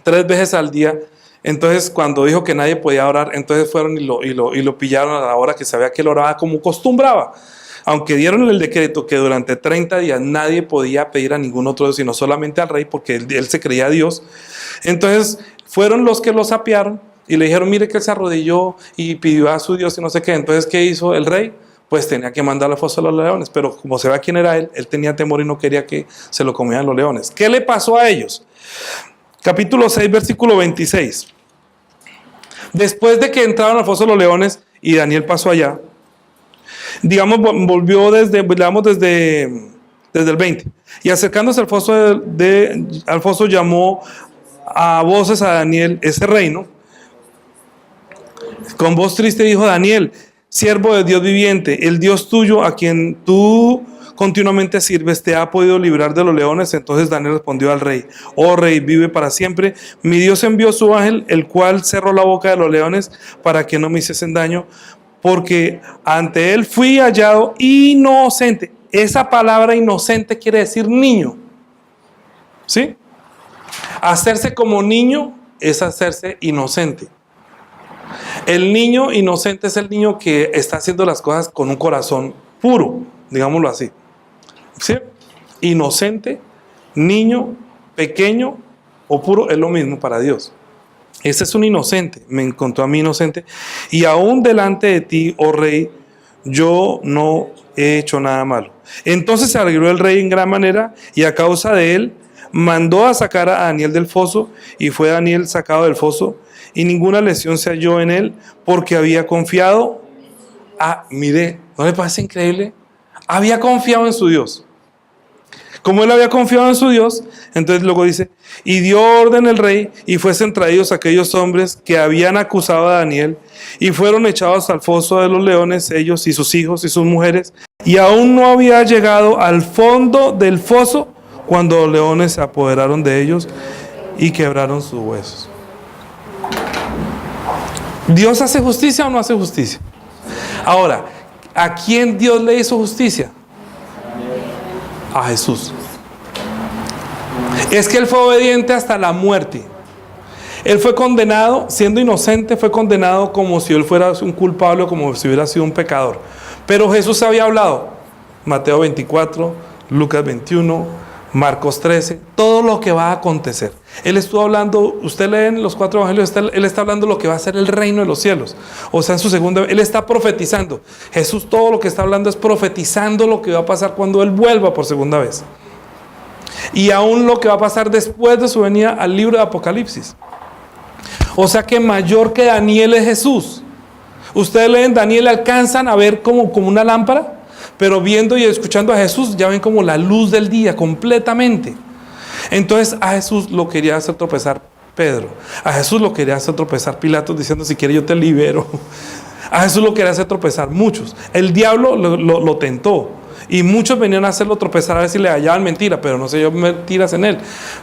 3 veces al día, entonces cuando dijo que nadie podía orar, entonces fueron y lo pillaron a la hora que sabía que él oraba como acostumbraba. Aunque dieron el decreto que durante 30 días nadie podía pedir a ningún otro Dios, sino solamente al rey, porque él se creía Dios. Entonces fueron los que lo sapearon y le dijeron, mire que él se arrodilló y pidió a su Dios y no sé qué. Entonces, ¿qué hizo el rey? Pues tenía que mandar al foso de los leones, pero como se ve quién era él tenía temor y no quería que se lo comieran los leones. ¿Qué le pasó a ellos? Capítulo 6, versículo 26. Después de que entraron al foso de los leones y Daniel pasó allá, digamos, volvió desde el 20. Y acercándose al foso llamó a voces a Daniel, ese reino. Con voz triste dijo: Daniel, siervo de Dios viviente, el Dios tuyo, a quien tú continuamente sirves, ¿te ha podido librar de los leones? Entonces Daniel respondió al rey: oh rey, vive para siempre. Mi Dios envió su ángel, el cual cerró la boca de los leones para que no me hiciesen daño, porque ante él fui hallado inocente. Esa palabra inocente quiere decir niño. ¿Sí? Hacerse como niño es hacerse inocente. El niño inocente es el niño que está haciendo las cosas con un corazón puro, digámoslo así. ¿Sí? Inocente, niño, pequeño o puro es lo mismo para Dios. Ese es un inocente, me encontró a mí inocente. Y aún delante de ti, oh rey, yo no he hecho nada malo. Entonces se alegró el rey en gran manera, y a causa de él mandó a sacar a Daniel del foso, y fue Daniel sacado del foso, y ninguna lesión se halló en él, porque había confiado. Mire, ¿no le parece increíble? Había confiado en su Dios. Como él había confiado en su Dios, entonces luego dice, y dio orden el rey, y fuesen traídos aquellos hombres que habían acusado a Daniel, y fueron echados al foso de los leones, ellos y sus hijos y sus mujeres, y aún no había llegado al fondo del foso cuando los leones se apoderaron de ellos y quebraron sus huesos. ¿Dios hace justicia o no hace justicia? Ahora, ¿a quién Dios le hizo justicia? A Jesús. Es que Él fue obediente hasta la muerte. Él fue condenado, siendo inocente, fue condenado como si Él fuera un culpable o como si hubiera sido un pecador. Pero Jesús había hablado, Mateo 24, Lucas 21, Marcos 13, todo lo que va a acontecer. Él estuvo hablando, usted lee en los 4 evangelios, Él está hablando de lo que va a ser el reino de los cielos. O sea, en su segunda, Él está profetizando. Jesús todo lo que está hablando es profetizando lo que va a pasar cuando Él vuelva por segunda vez. Y aún lo que va a pasar después de su venida al libro de Apocalipsis. O sea que mayor que Daniel es Jesús. Ustedes leen Daniel, alcanzan a ver como una lámpara, pero viendo y escuchando a Jesús ya ven como la luz del día completamente. Entonces a Jesús lo quería hacer tropezar Pedro, a Jesús lo quería hacer tropezar Pilatos diciendo si quiere yo te libero. A Jesús lo quería hacer tropezar muchos. El diablo lo tentó y muchos venían a hacerlo tropezar a ver si le hallaban mentira, pero no se halló mentiras en él.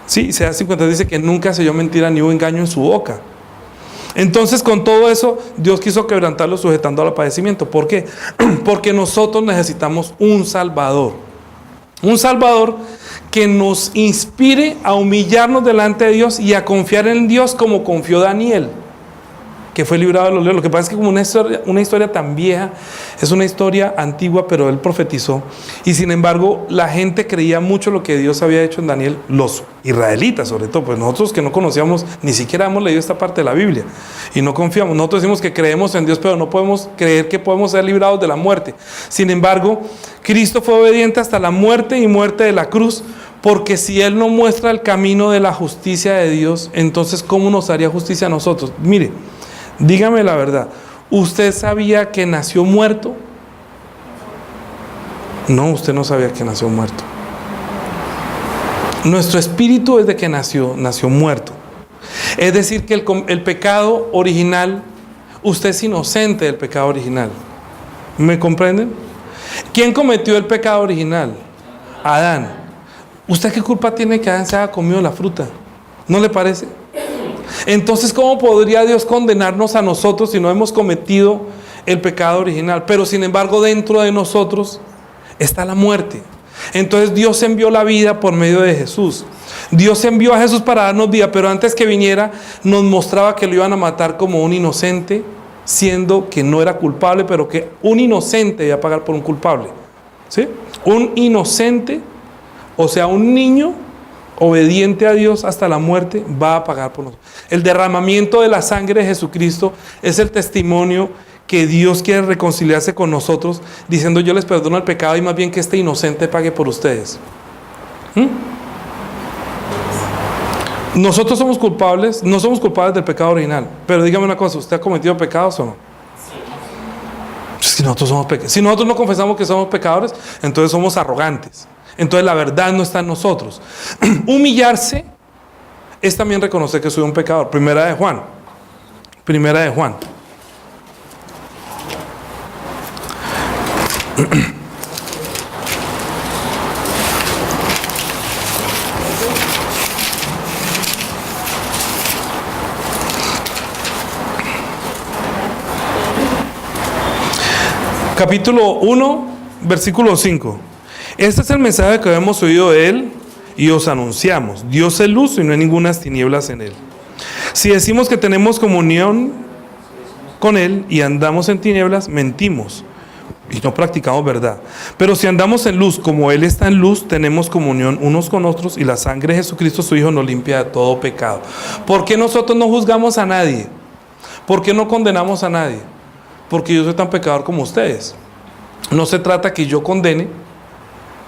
Sí, Isaías 50 dice que nunca se halló mentira ni hubo engaño en su boca. Entonces con todo eso Dios quiso quebrantarlo sujetando al padecimiento. ¿Por qué? Porque nosotros necesitamos un Salvador. Un Salvador que nos inspire a humillarnos delante de Dios y a confiar en Dios como confió Daniel, que fue librado de los leones. Lo que pasa es que como una historia tan vieja, es una historia antigua, pero él profetizó. Y sin embargo, la gente creía mucho lo que Dios había hecho en Daniel, los israelitas sobre todo, pues nosotros que no conocíamos, ni siquiera hemos leído esta parte de la Biblia y no confiamos. Nosotros decimos que creemos en Dios, pero no podemos creer que podemos ser librados de la muerte. Sin embargo, Cristo fue obediente hasta la muerte y muerte de la cruz, porque si Él no muestra el camino de la justicia de Dios, entonces ¿cómo nos haría justicia a nosotros? Mire, dígame la verdad, ¿usted sabía que nació muerto? No, usted no sabía que nació muerto. Nuestro espíritu desde que nació muerto. Es decir, que el pecado original, usted es inocente del pecado original. ¿Me comprenden? ¿Quién cometió el pecado original? Adán. ¿Usted qué culpa tiene que Adán se haya comido la fruta? ¿No le parece? Entonces, ¿cómo podría Dios condenarnos a nosotros si no hemos cometido el pecado original? Pero sin embargo, dentro de nosotros está la muerte. Entonces Dios envió la vida por medio de Jesús. Dios envió a Jesús para darnos vida, pero antes que viniera nos mostraba que lo iban a matar como un inocente, siendo que no era culpable, pero que un inocente iba a pagar por un culpable. ¿Sí? Un inocente, o sea, un niño obediente a Dios hasta la muerte, va a pagar por nosotros. El derramamiento de la sangre de Jesucristo es el testimonio que Dios quiere reconciliarse con nosotros, diciendo yo les perdono el pecado y más bien que este inocente pague por ustedes. Nosotros somos culpables, no somos culpables del pecado original, pero dígame una cosa, ¿usted ha cometido pecados o no? Si nosotros no confesamos que somos pecadores, entonces somos arrogantes. Entonces la verdad no está en nosotros. Humillarse es también reconocer que soy un pecador. Primera de Juan. Capítulo 1, versículo 5. Este es el mensaje que hemos oído de Él y os anunciamos. Dios es luz y no hay ninguna tinieblas en Él. Si decimos que tenemos comunión con Él y andamos en tinieblas, mentimos y no practicamos verdad. Pero si andamos en luz como Él está en luz, tenemos comunión unos con otros y la sangre de Jesucristo su Hijo nos limpia de todo pecado. ¿Por qué nosotros no juzgamos a nadie? ¿Por qué no condenamos a nadie? Porque yo soy tan pecador como ustedes. No se trata que yo condene,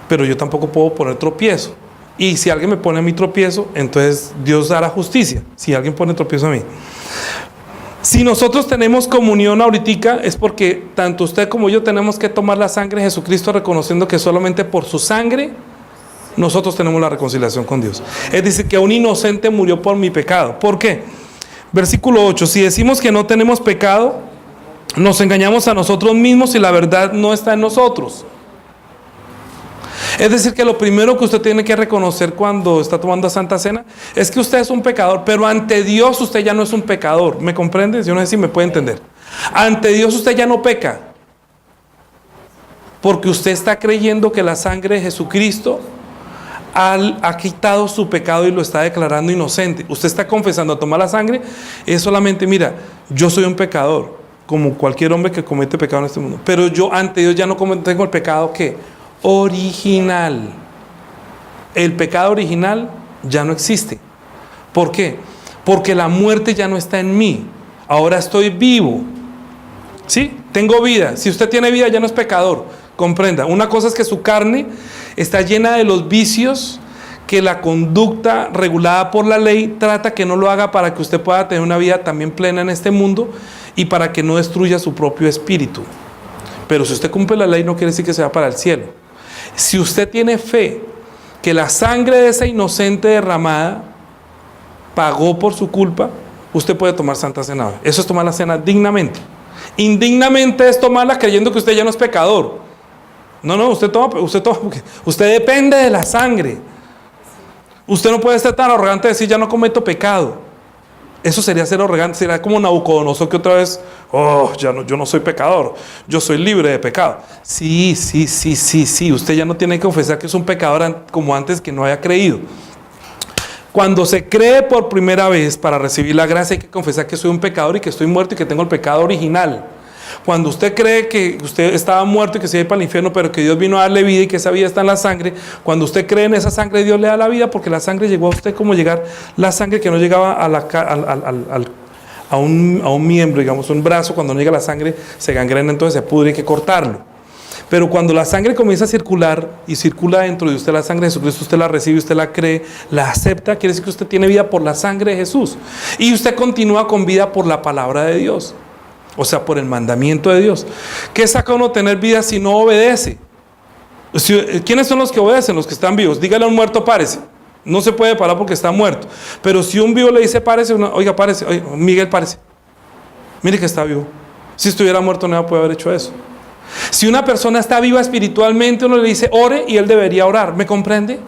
pero yo tampoco puedo poner tropiezo. Y si alguien me pone a mí tropiezo, entonces Dios hará justicia. Si alguien pone tropiezo a mí. Si nosotros tenemos comunión ahorita, es porque tanto usted como yo tenemos que tomar la sangre de Jesucristo, reconociendo que solamente por su sangre nosotros tenemos la reconciliación con Dios. Es decir, que un inocente murió por mi pecado. ¿Por qué? Versículo 8. Si decimos que no tenemos pecado, nos engañamos a nosotros mismos y la verdad no está en nosotros. Es decir, que lo primero que usted tiene que reconocer cuando está tomando Santa Cena es que usted es un pecador, pero ante Dios usted ya no es un pecador. ¿Me comprende? Yo no sé si me puede entender. Ante Dios usted ya no peca, porque usted está creyendo que la sangre de Jesucristo ha quitado su pecado y lo está declarando inocente. Usted está confesando, a tomar la sangre es solamente, mira, yo soy un pecador, como cualquier hombre que comete pecado en este mundo, pero yo ante Dios ya no tengo el pecado que original. El pecado original ya no existe. ¿Por qué? Porque la muerte ya no está en mí. Ahora estoy vivo. ¿Sí? Tengo vida. Si usted tiene vida ya no es pecador. Comprenda. Una cosa es que su carne está llena de los vicios que la conducta regulada por la ley trata que no lo haga, para que usted pueda tener una vida también plena en este mundo y para que no destruya su propio espíritu. Pero si usted cumple la ley, no quiere decir que se va para el cielo. Si usted tiene fe que la sangre de esa inocente derramada pagó por su culpa, usted puede tomar Santa Cena. Eso es tomar la cena dignamente. Indignamente es tomarla creyendo que usted ya no es pecador. No, usted toma porque usted depende de la sangre. Usted no puede estar tan arrogante de decir ya no cometo pecado. Eso sería ser arrogante, sería como Nabucodonosor, que otra vez, yo no soy pecador, yo soy libre de pecado. Sí, usted ya no tiene que confesar que es un pecador como antes que no haya creído. Cuando se cree por primera vez para recibir la gracia, hay que confesar que soy un pecador y que estoy muerto y que tengo el pecado original. Cuando usted cree que usted estaba muerto y que se iba para el infierno, pero que Dios vino a darle vida y que esa vida está en la sangre, cuando usted cree en esa sangre, Dios le da la vida, porque la sangre llegó a usted como llegar la sangre que no llegaba a un miembro, digamos, un brazo. Cuando no llega la sangre se gangrena, entonces se pudre, hay que cortarlo. Pero cuando la sangre comienza a circular y circula dentro de usted la sangre de Jesucristo, usted la recibe, usted la cree, la acepta, quiere decir que usted tiene vida por la sangre de Jesús. Y usted continúa con vida por la palabra de Dios. O sea, por el mandamiento de Dios. ¿Qué saca uno tener vida si no obedece? ¿Quiénes son los que obedecen? Los que están vivos. Dígale a un muerto, párese. No se puede parar porque está muerto. Pero si un vivo le dice, párese, oiga, párese, oiga, Miguel, párese. Mire que está vivo. Si estuviera muerto no puede haber hecho eso. Si una persona está viva espiritualmente, uno le dice, ore, y él debería orar. ¿Me comprende?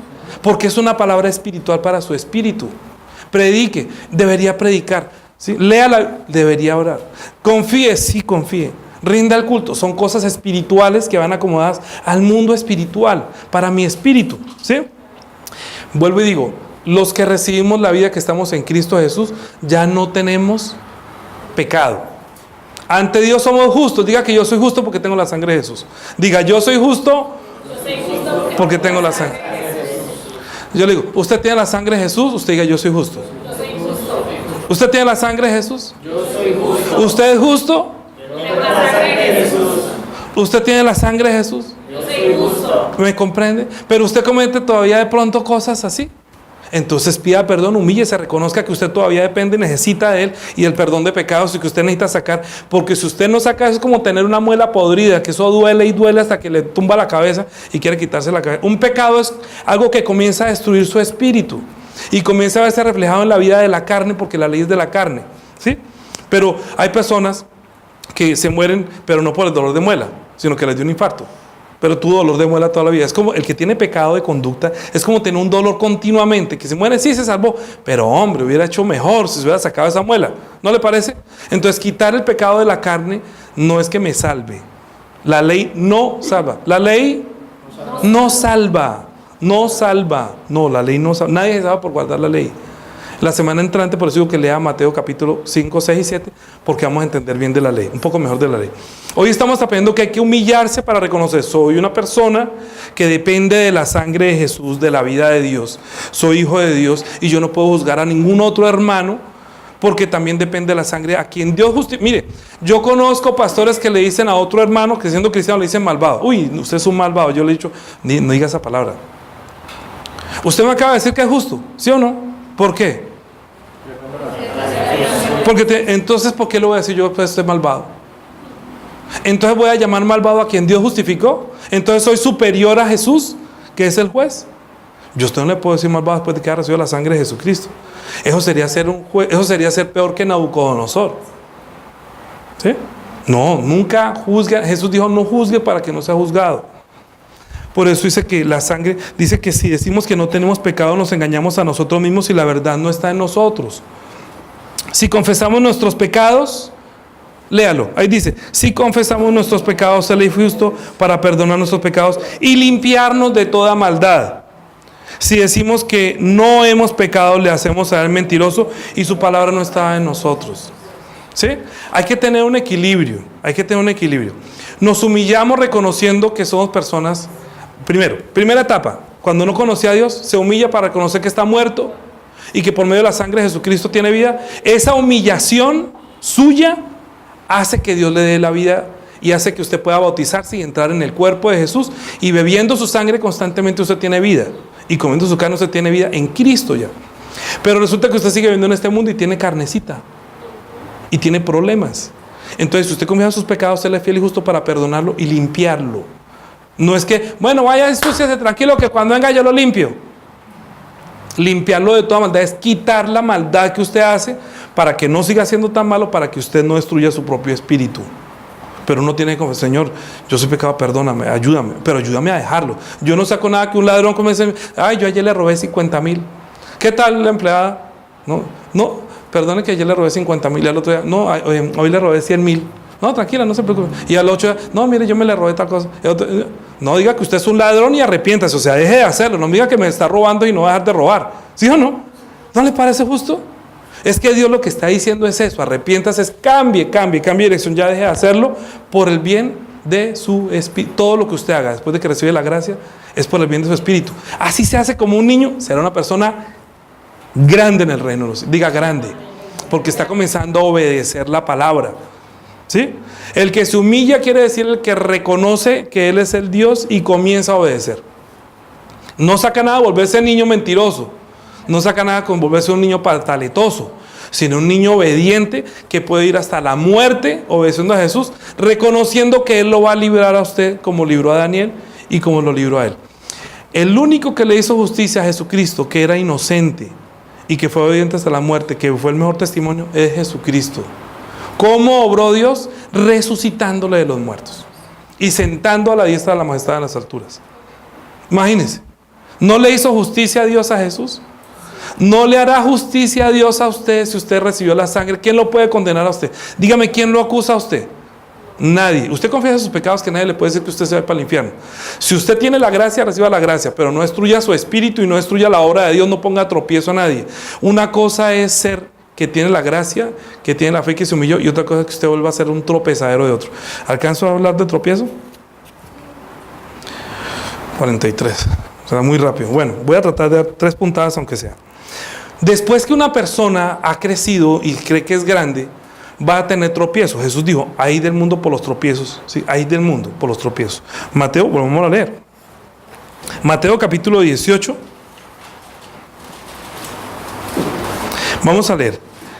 Porque es una palabra espiritual para su espíritu. Predique, debería predicar. ¿Sí? Léala, debería orar. Confíe, sí, confíe. Rinda el culto. Son cosas espirituales que van acomodadas al mundo espiritual, para mi espíritu. ¿Sí? Vuelvo y digo, los que recibimos la vida que estamos en Cristo Jesús, ya no tenemos pecado. Ante Dios somos justos. Diga que yo soy justo porque tengo la sangre de Jesús. Diga, yo soy justo porque tengo la sangre. Yo le digo, ¿usted tiene la sangre de Jesús? Usted diga, yo soy justo. ¿Usted tiene la sangre de Jesús? Yo soy justo. ¿Usted es justo? Tengo la sangre de Jesús. ¿Usted tiene la sangre de Jesús? Yo soy justo. ¿Me comprende? Pero usted comete todavía de pronto cosas así. Entonces pida perdón, humíllese, reconozca que usted todavía depende y necesita de Él y el perdón de pecados y que usted necesita sacar. Porque si usted no saca, es como tener una muela podrida, que eso duele y duele hasta que le tumba la cabeza y quiere quitarse la cabeza. Un pecado es algo que comienza a destruir su espíritu y comienza a verse reflejado en la vida de la carne, porque la ley es de la carne, ¿sí? Pero hay personas que se mueren, pero no por el dolor de muela, sino que les dio un infarto. Pero tuvo dolor de muela toda la vida. Es como el que tiene pecado de conducta, es como tener un dolor continuamente, que se muere, sí se salvó, pero hombre, hubiera hecho mejor si se hubiera sacado esa muela. ¿No le parece? Entonces quitar el pecado de la carne no es que me salve. La ley no salva. La ley no salva. No salva. No, la ley no salva. Nadie se salva por guardar la ley. La semana entrante, por eso digo que lea Mateo capítulo 5, 6 y 7, porque vamos a entender bien de la ley, un poco mejor de la ley. Hoy estamos aprendiendo que hay que humillarse para reconocer, soy una persona que depende de la sangre de Jesús, de la vida de Dios. Soy hijo de Dios y yo no puedo juzgar a ningún otro hermano, porque también depende de la sangre a quien Dios justifica. Mire, yo conozco pastores que le dicen a otro hermano que siendo cristiano le dicen malvado. Uy, usted es un malvado. Yo le he dicho, no diga esa palabra. Usted me acaba de decir que es justo, ¿sí o no? ¿Por qué? Porque entonces, ¿por qué lo voy a decir yo pues estoy malvado? Entonces voy a llamar malvado a quien Dios justificó. Entonces soy superior a Jesús, que es el juez. Yo a usted no le puedo decir malvado después de que haya recibido la sangre de Jesucristo. Eso sería ser un juez, eso sería ser peor que Nabucodonosor. ¿Sí? No, nunca juzgue. Jesús dijo no juzgue para que no sea juzgado. Por eso dice que la sangre, dice que si decimos que no tenemos pecado nos engañamos a nosotros mismos y la verdad no está en nosotros. Si confesamos nuestros pecados, léalo, ahí dice, si confesamos nuestros pecados, Él es justo para perdonar nuestros pecados y limpiarnos de toda maldad. Si decimos que no hemos pecado, le hacemos a Él mentiroso y su palabra no está en nosotros. ¿Sí? Hay que tener un equilibrio, Nos humillamos reconociendo que somos personas. Primera etapa, cuando no conocía a Dios, se humilla para reconocer que está muerto y que por medio de la sangre de Jesucristo tiene vida. Esa humillación suya hace que Dios le dé la vida y hace que usted pueda bautizarse y entrar en el cuerpo de Jesús, y bebiendo su sangre constantemente usted tiene vida, y comiendo su carne usted tiene vida en Cristo ya. Pero resulta que usted sigue viviendo en este mundo y tiene carnecita y tiene problemas. Entonces si usted confiesa sus pecados, Él es fiel y justo para perdonarlo y limpiarlo. No es que, bueno, vaya, ensuciase tranquilo que cuando venga yo lo limpio. Limpiarlo de toda maldad es quitar la maldad que usted hace para que no siga siendo tan malo, para que usted no destruya su propio espíritu. Pero uno tiene que confesar, Señor, yo soy pecado, perdóname, ayúdame, pero ayúdame a dejarlo. Yo no saco nada que un ladrón comience, ay, yo ayer le robé 50,000. ¿Qué tal la empleada? No, perdone que ayer le robé 50,000, y al otro día, no, hoy le robé 100,000. No, tranquila, no se preocupe. Y al otro día, no, mire, yo me le robé tal cosa. No diga que usted es un ladrón y arrepiéntase, o sea, deje de hacerlo. No me diga que me está robando y no va a dejar de robar. ¿Sí o no? ¿No le parece justo? Es que Dios lo que está diciendo es eso, arrepiéntase, cambie dirección, ya deje de hacerlo por el bien de su espíritu. Todo lo que usted haga después de que recibe la gracia es por el bien de su espíritu. Así se hace como un niño, será una persona grande en el reino. Diga grande, porque está comenzando a obedecer la palabra. ¿Sí? El que se humilla quiere decir el que reconoce que Él es el Dios y comienza a obedecer. No saca nada volverse niño mentiroso, no saca nada con volverse un niño pataletoso, sino un niño obediente que puede ir hasta la muerte obedeciendo a Jesús, reconociendo que Él lo va a librar a usted como libró a Daniel y como lo libró a él. El único que le hizo justicia a Jesucristo, que era inocente y que fue obediente hasta la muerte, que fue el mejor testimonio, es Jesucristo. ¿Cómo obró Dios? Resucitándole de los muertos y sentando a la diestra de la majestad en las alturas. Imagínense, ¿no le hizo justicia a Dios a Jesús? ¿No le hará justicia a Dios a usted si usted recibió la sangre? ¿Quién lo puede condenar a usted? Dígame, ¿quién lo acusa a usted? Nadie. Usted confiesa sus pecados, que nadie le puede decir que usted se va para el infierno. Si usted tiene la gracia, reciba la gracia, pero no destruya su espíritu y no destruya la obra de Dios, no ponga tropiezo a nadie. Una cosa es ser que tiene la gracia, que tiene la fe, que se humilló, y otra cosa es que usted vuelva a ser un tropezadero de otro. ¿Alcanzo a hablar de tropiezo? 43. Será muy rápido. Bueno, voy a tratar de dar 3 puntadas aunque sea. Después que una persona ha crecido y cree que es grande, va a tener tropiezos. Jesús dijo, ay del mundo por los tropiezos. Sí, ay del mundo por los tropiezos. Mateo, volvamos a leer. Mateo capítulo 18. Vamos a leer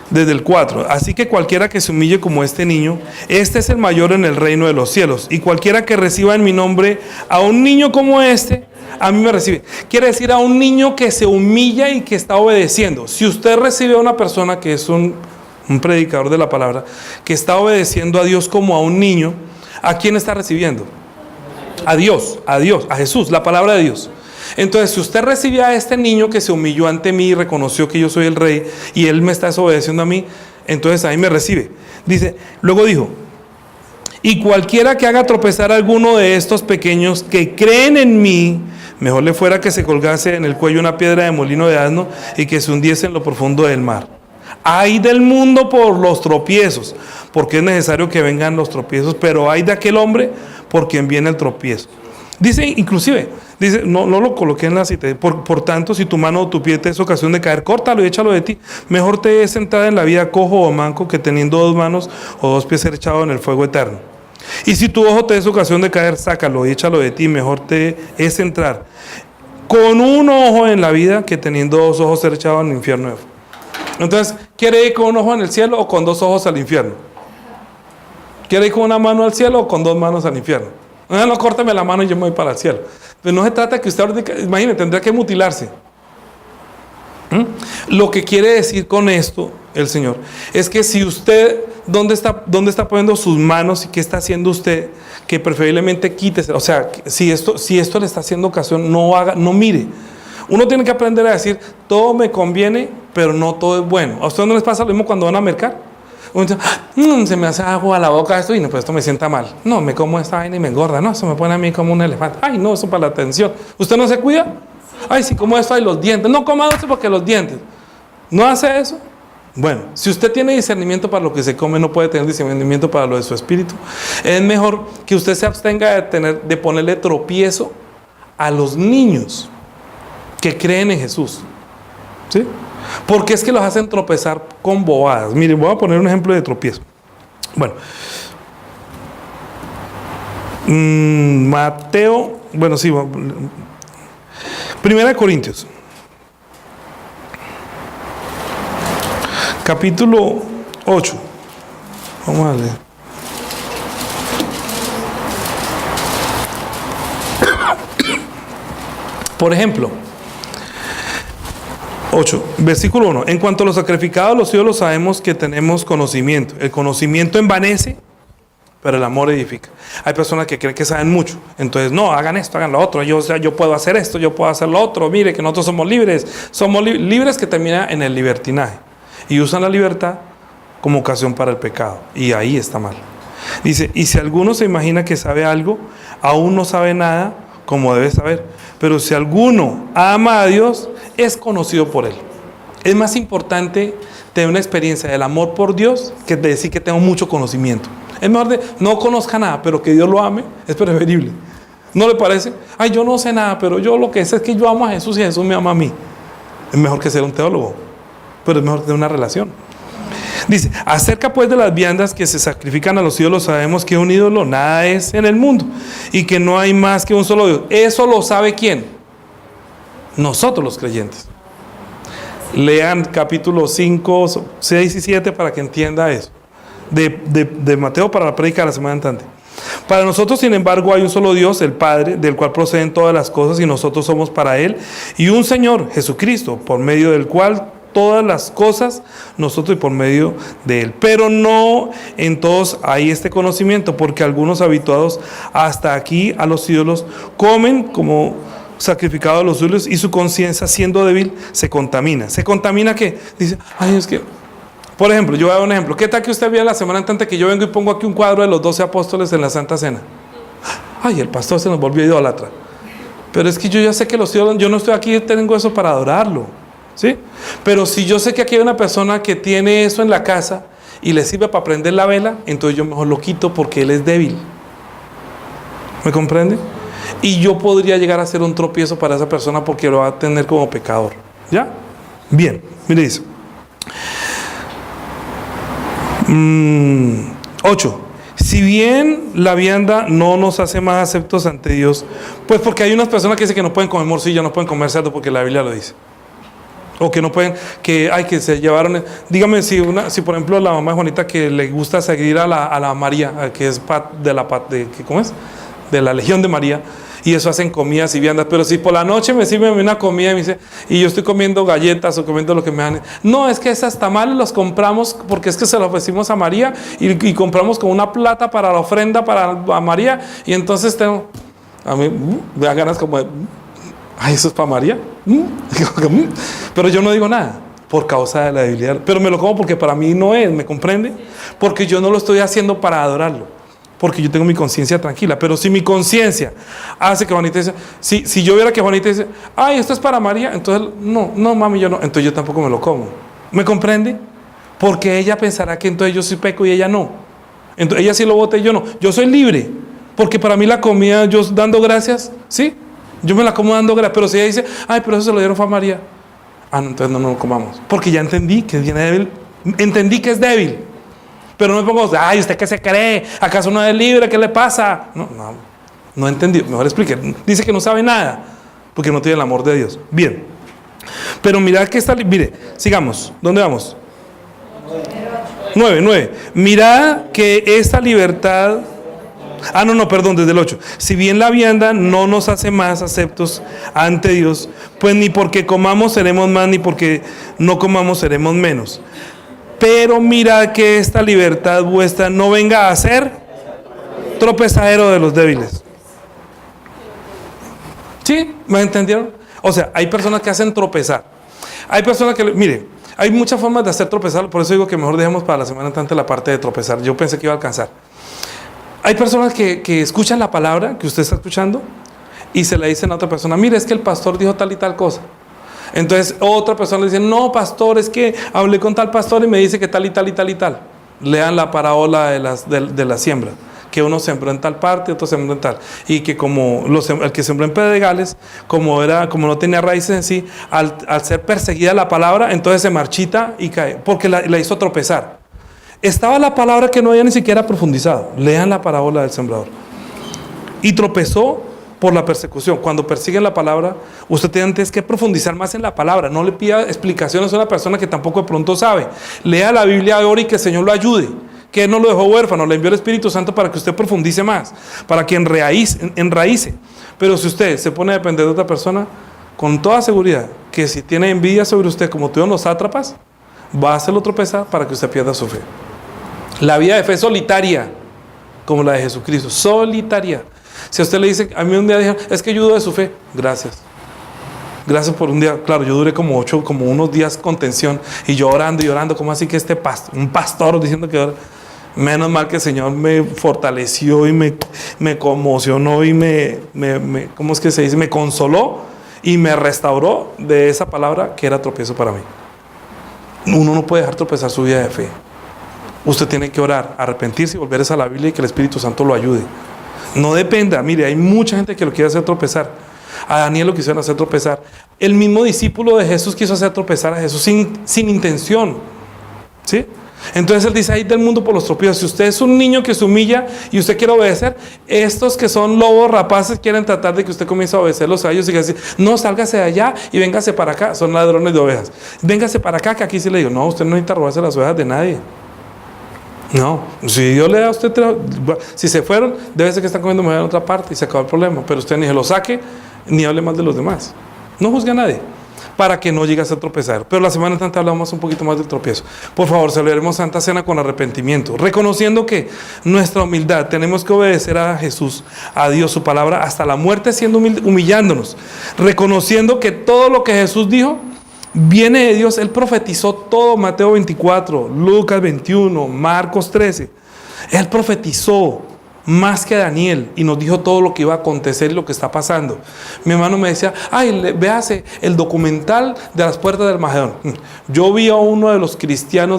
desde el 4. Así que cualquiera que se humille como este niño, este es el mayor en el reino de los cielos. Y cualquiera que reciba en mi nombre a un niño como este, a mí me recibe. Quiere decir a un niño que se humilla y que está obedeciendo. Si usted recibe a una persona que es un predicador de la palabra, que está obedeciendo a Dios como a un niño, ¿a quién está recibiendo? A Dios, a Jesús, la palabra de Dios. Entonces, si usted recibe a este niño que se humilló ante mí y reconoció que yo soy el rey y él me está desobedeciendo a mí, entonces ahí me recibe. Dice, luego dijo, y cualquiera que haga tropezar a alguno de estos pequeños que creen en mí, mejor le fuera que se colgase en el cuello una piedra de molino de asno y que se hundiese en lo profundo del mar. Ay del mundo por los tropiezos, porque es necesario que vengan los tropiezos, pero ay de aquel hombre por quien viene el tropiezo. Dice inclusive, dice, no lo coloqué en la cita, por tanto, si tu mano o tu pie te es ocasión de caer, córtalo y échalo de ti. Mejor te es entrar en la vida cojo o manco que teniendo 2 manos o 2 pies ser echado en el fuego eterno. Y si tu ojo te es ocasión de caer, sácalo y échalo de ti. Mejor te es entrar con un ojo en la vida que teniendo dos ojos ser echado al infierno de fuego. Entonces, ¿quiere ir con un ojo en el cielo o con dos ojos al infierno? ¿Quiere ir con una mano al cielo o con dos manos al infierno? No, córtame la mano y yo me voy para el cielo. Pero no se trata que usted, imagine, tendría que mutilarse. Lo que quiere decir con esto el Señor es que si usted, ¿dónde está poniendo sus manos y qué está haciendo usted? Que preferiblemente quítese. O sea, si esto le está haciendo ocasión, no mire. Uno tiene que aprender a decir, todo me conviene, pero no todo es bueno. ¿A ustedes no les pasa lo mismo cuando van a mercar? Uno dice, se me hace agua a la boca esto y no, pues esto me sienta mal. No, me como esta vaina y me engorda. No, eso me pone a mí como un elefante. Ay, no, eso para la atención. ¿Usted no se cuida? Ay, si como esto hay los dientes. No coma dulce porque los dientes. ¿No hace eso? Bueno, si usted tiene discernimiento para lo que se come, no puede tener discernimiento para lo de su espíritu. Es mejor que usted se abstenga de ponerle tropiezo a los niños que creen en Jesús. ¿Sí? Porque es que los hacen tropezar con bobadas. Miren, voy a poner un ejemplo de tropiezo. Bueno, Mateo, bueno, sí, Primera de Corintios, capítulo 8. Vamos a leer. Por ejemplo, 8, versículo 1. En cuanto a los sacrificados a los ídolos, sabemos que tenemos conocimiento. El conocimiento envanece, pero el amor edifica. Hay personas que creen que saben mucho. Entonces, no, hagan esto, hagan lo otro. Yo puedo hacer esto, yo puedo hacer lo otro. Mire que nosotros somos libres. Somos libres que termina en el libertinaje. Y usan la libertad como ocasión para el pecado. Y ahí está mal. Dice, y si alguno se imagina que sabe algo, aún no sabe nada como debe saber. Pero si alguno ama a Dios, es conocido por Él. Es más importante tener una experiencia del amor por Dios que de decir que tengo mucho conocimiento. Es mejor de no conozca nada, pero que Dios lo ame, es preferible. ¿No le parece? Ay, yo no sé nada, pero yo lo que sé es que yo amo a Jesús y Jesús me ama a mí. Es mejor que ser un teólogo, pero es mejor tener una relación. Dice, acerca pues de las viandas que se sacrifican a los ídolos, sabemos que un ídolo nada es en el mundo y que no hay más que un solo Dios. ¿Eso lo sabe quién? Nosotros los creyentes. Lean capítulo 5, 6 y 7 para que entienda eso. De Mateo para la prédica de la semana entrante. Para nosotros, sin embargo, hay un solo Dios, el Padre, del cual proceden todas las cosas y nosotros somos para Él, y un Señor, Jesucristo, por medio del cual todas las cosas, nosotros y por medio de Él. Pero no en todos hay este conocimiento, porque algunos habituados hasta aquí a los ídolos comen como sacrificado a los ídolos y su conciencia, siendo débil, se contamina. ¿Se contamina qué? Dice, ay, es que... Por ejemplo, yo voy a dar un ejemplo. ¿Qué tal que usted vea la semana entrante que yo vengo y pongo aquí un cuadro de los 12 apóstoles en la Santa Cena? Ay, el pastor se nos volvió idólatra. Pero es que yo ya sé que los ídolos, yo no estoy aquí, tengo eso para adorarlo. ¿Sí? Pero si yo sé que aquí hay una persona que tiene eso en la casa y le sirve para prender la vela, entonces yo mejor lo quito porque él es débil. ¿Me comprende? Y yo podría llegar a ser un tropiezo para esa persona porque lo va a tener como pecador. ¿Ya? Bien, mire eso. 8. Si bien la vianda no nos hace más aceptos ante Dios, pues porque hay unas personas que dicen que no pueden comer morcilla, no pueden comer cerdo porque la Biblia lo dice. O que no pueden, que se llevaron. Dígame si por ejemplo la mamá de Juanita que le gusta seguir a la María, que es ¿cómo es? De la Legión de María. Y eso hacen comidas y viandas. Pero si por la noche me sirven una comida y me dice, y yo estoy comiendo galletas o comiendo lo que me dan. No, es que esas tamales los compramos porque es que se los ofrecimos a María y compramos con una plata para la ofrenda a María. Y entonces a mí me da ganas como de, ay, eso es para María. Pero yo no digo nada por causa de la debilidad. Pero me lo como porque para mí no es, ¿me comprende? Porque yo no lo estoy haciendo para adorarlo. Porque yo tengo mi conciencia tranquila. Pero si mi conciencia hace que Juanita dice, si yo viera que Juanita dice, ay, esto es para María, entonces no mami, yo no, entonces yo tampoco me lo como. ¿Me comprende? Porque ella pensará que entonces yo soy peco y ella no. Entonces ella sí lo vota y yo no. Yo soy libre. Porque para mí la comida, yo dando gracias, ¿sí? Yo me la como dando gracias. Pero si ella dice, ay, pero eso se lo dieron fue a María. Ah, no, entonces no lo comamos. Porque ya entendí que es débil. Entendí que es débil. Pero no me pongo, ay, ¿usted qué se cree? ¿Acaso no es libre? ¿Qué le pasa? No entendí. Mejor explique. Dice que no sabe nada. porque no tiene el amor de Dios. Bien, pero mira que está, mire, sigamos, ¿dónde vamos? 9. Mira que esta libertad, perdón, desde el 8. Si bien la vianda no nos hace más aceptos ante Dios, pues ni porque comamos seremos más, ni porque no comamos seremos menos. Pero mira que esta libertad vuestra no venga a ser tropezadero de los débiles. ¿Sí? ¿Me entendieron? O sea, hay personas que hacen tropezar. Hay personas que, mire, hay muchas formas de hacer tropezar. Por eso digo que mejor dejemos para la semana entrante la parte de tropezar. Yo pensé que iba a alcanzar. Hay personas que escuchan la palabra que usted está escuchando y se le dicen a otra persona, mire, es que el pastor dijo tal y tal cosa. Entonces otra persona le dice, no, pastor, es que hablé con tal pastor y me dice que tal y tal y tal y tal. Lean la parábola de la siembra, que uno sembró en tal parte, otro sembró en tal, y que como el que sembró en pedregales, como no tenía raíces en sí, al ser perseguida la palabra, entonces se marchita y cae, porque la hizo tropezar. Estaba la palabra que no había ni siquiera profundizado. Lean la parábola del sembrador. Y tropezó por la persecución. Cuando persiguen la palabra, usted tiene que profundizar más en la palabra. No le pida explicaciones a una persona que tampoco de pronto sabe. Lea la Biblia ahora y que el Señor lo ayude. Que Él no lo dejó huérfano, le envió el Espíritu Santo para que usted profundice más, para que enraíce. Pero si usted se pone a depender de otra persona, con toda seguridad, que si tiene envidia sobre usted, como tuvieron los sátrapas, va a hacerlo tropezar para que usted pierda su fe. La vida de fe es solitaria, como la de Jesucristo, solitaria. Si a usted le dice, a mí un día dijeron, es que yo dudo de su fe, gracias. Gracias por un día. Claro, yo duré como unos días con tensión y yo orando y orando, como así que un pastor diciendo que ora. Menos mal que el Señor me fortaleció y me conmocionó y ¿cómo es que se dice? Me consoló y me restauró de esa palabra que era tropiezo para mí. Uno no puede dejar tropezar su vida de fe. Usted tiene que orar, arrepentirse y volverse a la Biblia y que el Espíritu Santo lo ayude. No dependa, mire, hay mucha gente que lo quiere hacer tropezar. A Daniel lo quisieron hacer tropezar. El mismo discípulo de Jesús quiso hacer tropezar a Jesús sin intención. ¿Sí? Entonces él dice, ahí del mundo por los tropiezos. Si usted es un niño que se humilla y usted quiere obedecer, estos que son lobos rapaces quieren tratar de que usted comience a obedecerlos a ellos y que decir, no, sálgase de allá y véngase para acá. Son ladrones de ovejas. Véngase para acá, que aquí sí le digo, no, usted no necesita robarse las ovejas de nadie. No, si Dios le da a usted, si se fueron, debe ser que están comiendo mejor en otra parte y se acabó el problema. Pero usted ni se lo saque, ni hable mal de los demás. No juzgue a nadie, para que no llegue a ser tropezar. Pero la semana entrante hablamos un poquito más del tropiezo. Por favor, celebremos Santa Cena con arrepentimiento, reconociendo que nuestra humildad, tenemos que obedecer a Jesús, a Dios, su palabra, hasta la muerte, siendo humillándonos, reconociendo que todo lo que Jesús dijo viene de Dios. Él profetizó todo, Mateo 24, Lucas 21, Marcos 13. Él profetizó más que Daniel y nos dijo todo lo que iba a acontecer y lo que está pasando. Mi hermano me decía, véase el documental de las puertas del Armagedón. Yo vi a uno de los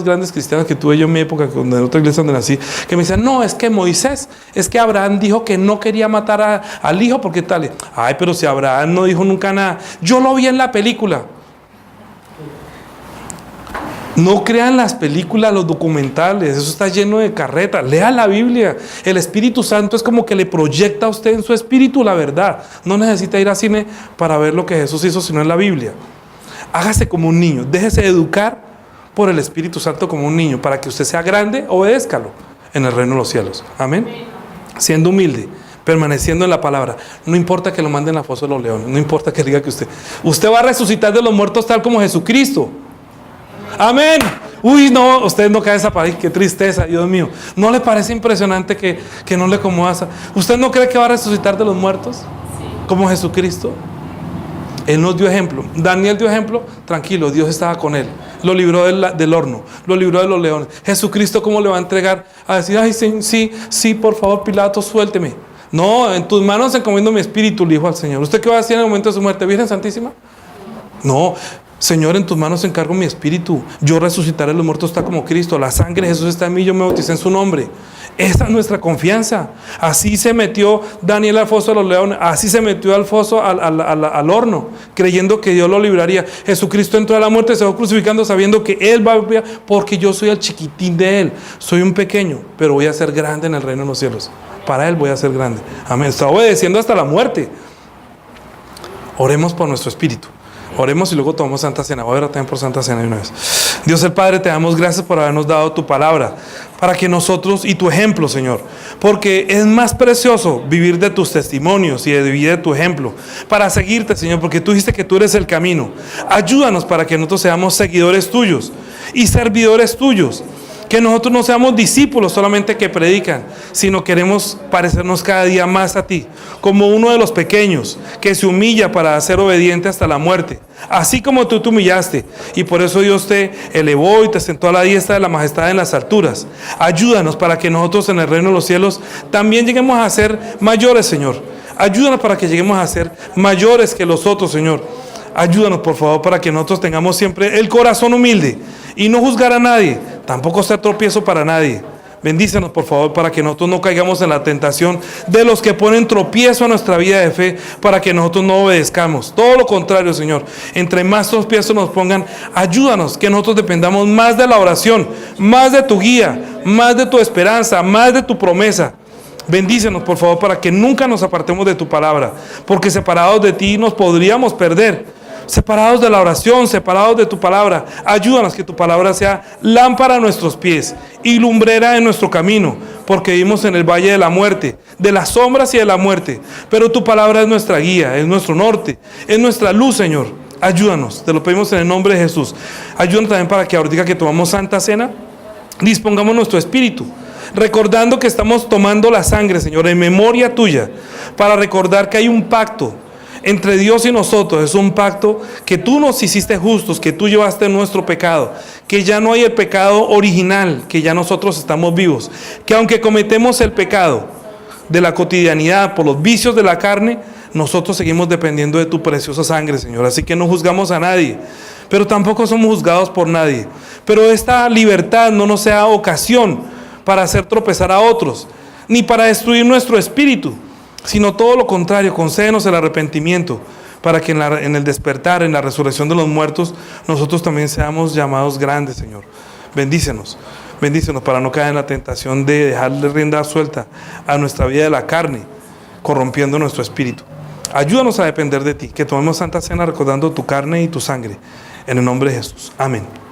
grandes cristianos que tuve yo en mi época, en otra iglesia donde nací, que me decía, no, es que Moisés, es que Abraham dijo que no quería matar al hijo porque tal. Pero si Abraham no dijo nunca nada. Yo lo vi en la película. No crean las películas, los documentales, eso está lleno de carreta. Lea la Biblia. El Espíritu Santo es como que le proyecta a usted en su espíritu la verdad. No necesita ir al cine para ver lo que Jesús hizo, sino en la Biblia. Hágase como un niño, déjese educar por el Espíritu Santo como un niño, para que usted sea grande, obedézcalo en el reino de los cielos. Amén. Siendo humilde, permaneciendo en la palabra. No importa que lo manden a la fosa de los leones, no importa que diga que usted va a resucitar de los muertos tal como Jesucristo. Amén. Uy, no, ustedes no caen esa pared. Qué tristeza, Dios mío. ¿No le parece impresionante que no le acomoda? ¿Usted no cree que va a resucitar de los muertos? Sí. Como Jesucristo. Él nos dio ejemplo. Daniel dio ejemplo. Tranquilo, Dios estaba con él. Lo libró del horno. Lo libró de los leones. Jesucristo, ¿cómo le va a entregar? A decir, sí, por favor, Pilato, suélteme. No, en tus manos encomiendo mi espíritu, le dijo al Señor. ¿Usted qué va a hacer en el momento de su muerte? ¿Virgen Santísima? No. Señor, en tus manos encargo mi espíritu. Yo resucitaré a los muertos, está como Cristo. La sangre de Jesús está en mí, yo me bauticé en su nombre. Esa es nuestra confianza. Así se metió Daniel al foso de los leones. Así se metió al foso, al horno, creyendo que Dios lo libraría. Jesucristo entró a la muerte, se va crucificando sabiendo que Él va a vivir, porque yo soy el chiquitín de Él. Soy un pequeño, pero voy a ser grande en el reino de los cielos. Para Él voy a ser grande. Amén. Está obedeciendo hasta la muerte. Oremos por nuestro espíritu. Oremos y luego tomamos Santa Cena. Voy a orar también por Santa Cena de una vez. Dios el Padre, te damos gracias por habernos dado tu palabra, para que nosotros, y tu ejemplo, Señor, porque es más precioso vivir de tus testimonios y de vivir de tu ejemplo, para seguirte, Señor, porque tú dijiste que tú eres el camino. Ayúdanos para que nosotros seamos seguidores tuyos y servidores tuyos. Que nosotros no seamos discípulos solamente que predican, sino queremos parecernos cada día más a ti, como uno de los pequeños que se humilla para ser obediente hasta la muerte, así como tú te humillaste, y por eso Dios te elevó y te sentó a la diestra de la majestad en las alturas. Ayúdanos para que nosotros en el reino de los cielos también lleguemos a ser mayores, Señor. Ayúdanos para que lleguemos a ser mayores que los otros, Señor. Ayúdanos, por favor, para que nosotros tengamos siempre el corazón humilde y no juzgar a nadie, tampoco ser tropiezo para nadie. Bendícenos, por favor, para que nosotros no caigamos en la tentación de los que ponen tropiezo a nuestra vida de fe, para que nosotros no obedezcamos. Todo lo contrario, Señor. Entre más tropiezos nos pongan, ayúdanos, que nosotros dependamos más de la oración, más de tu guía, más de tu esperanza, más de tu promesa. Bendícenos, por favor, para que nunca nos apartemos de tu palabra, porque separados de ti nos podríamos perder. Separados de la oración, separados de tu palabra. Ayúdanos que tu palabra sea lámpara a nuestros pies y lumbrera en nuestro camino, porque vivimos en el valle de la muerte, de las sombras y de la muerte, pero tu palabra es nuestra guía, es nuestro norte, es nuestra luz, Señor. Ayúdanos, te lo pedimos en el nombre de Jesús. Ayúdanos también para que ahorita que tomamos Santa Cena, dispongamos nuestro espíritu, recordando que estamos tomando la sangre, Señor, en memoria tuya, para recordar que hay un pacto entre Dios y nosotros. Es un pacto que tú nos hiciste justos, que tú llevaste nuestro pecado, que ya no hay el pecado original, que ya nosotros estamos vivos, que aunque cometemos el pecado de la cotidianidad por los vicios de la carne, nosotros seguimos dependiendo de tu preciosa sangre, Señor. Así que no juzgamos a nadie, pero tampoco somos juzgados por nadie. Pero esta libertad no nos sea ocasión para hacer tropezar a otros, ni para destruir nuestro espíritu, sino todo lo contrario. Concédenos el arrepentimiento, para que en el despertar, en la resurrección de los muertos, nosotros también seamos llamados grandes, Señor. Bendícenos para no caer en la tentación de dejarle rienda suelta a nuestra vida de la carne, corrompiendo nuestro espíritu. Ayúdanos a depender de ti, que tomemos Santa Cena recordando tu carne y tu sangre, en el nombre de Jesús. Amén.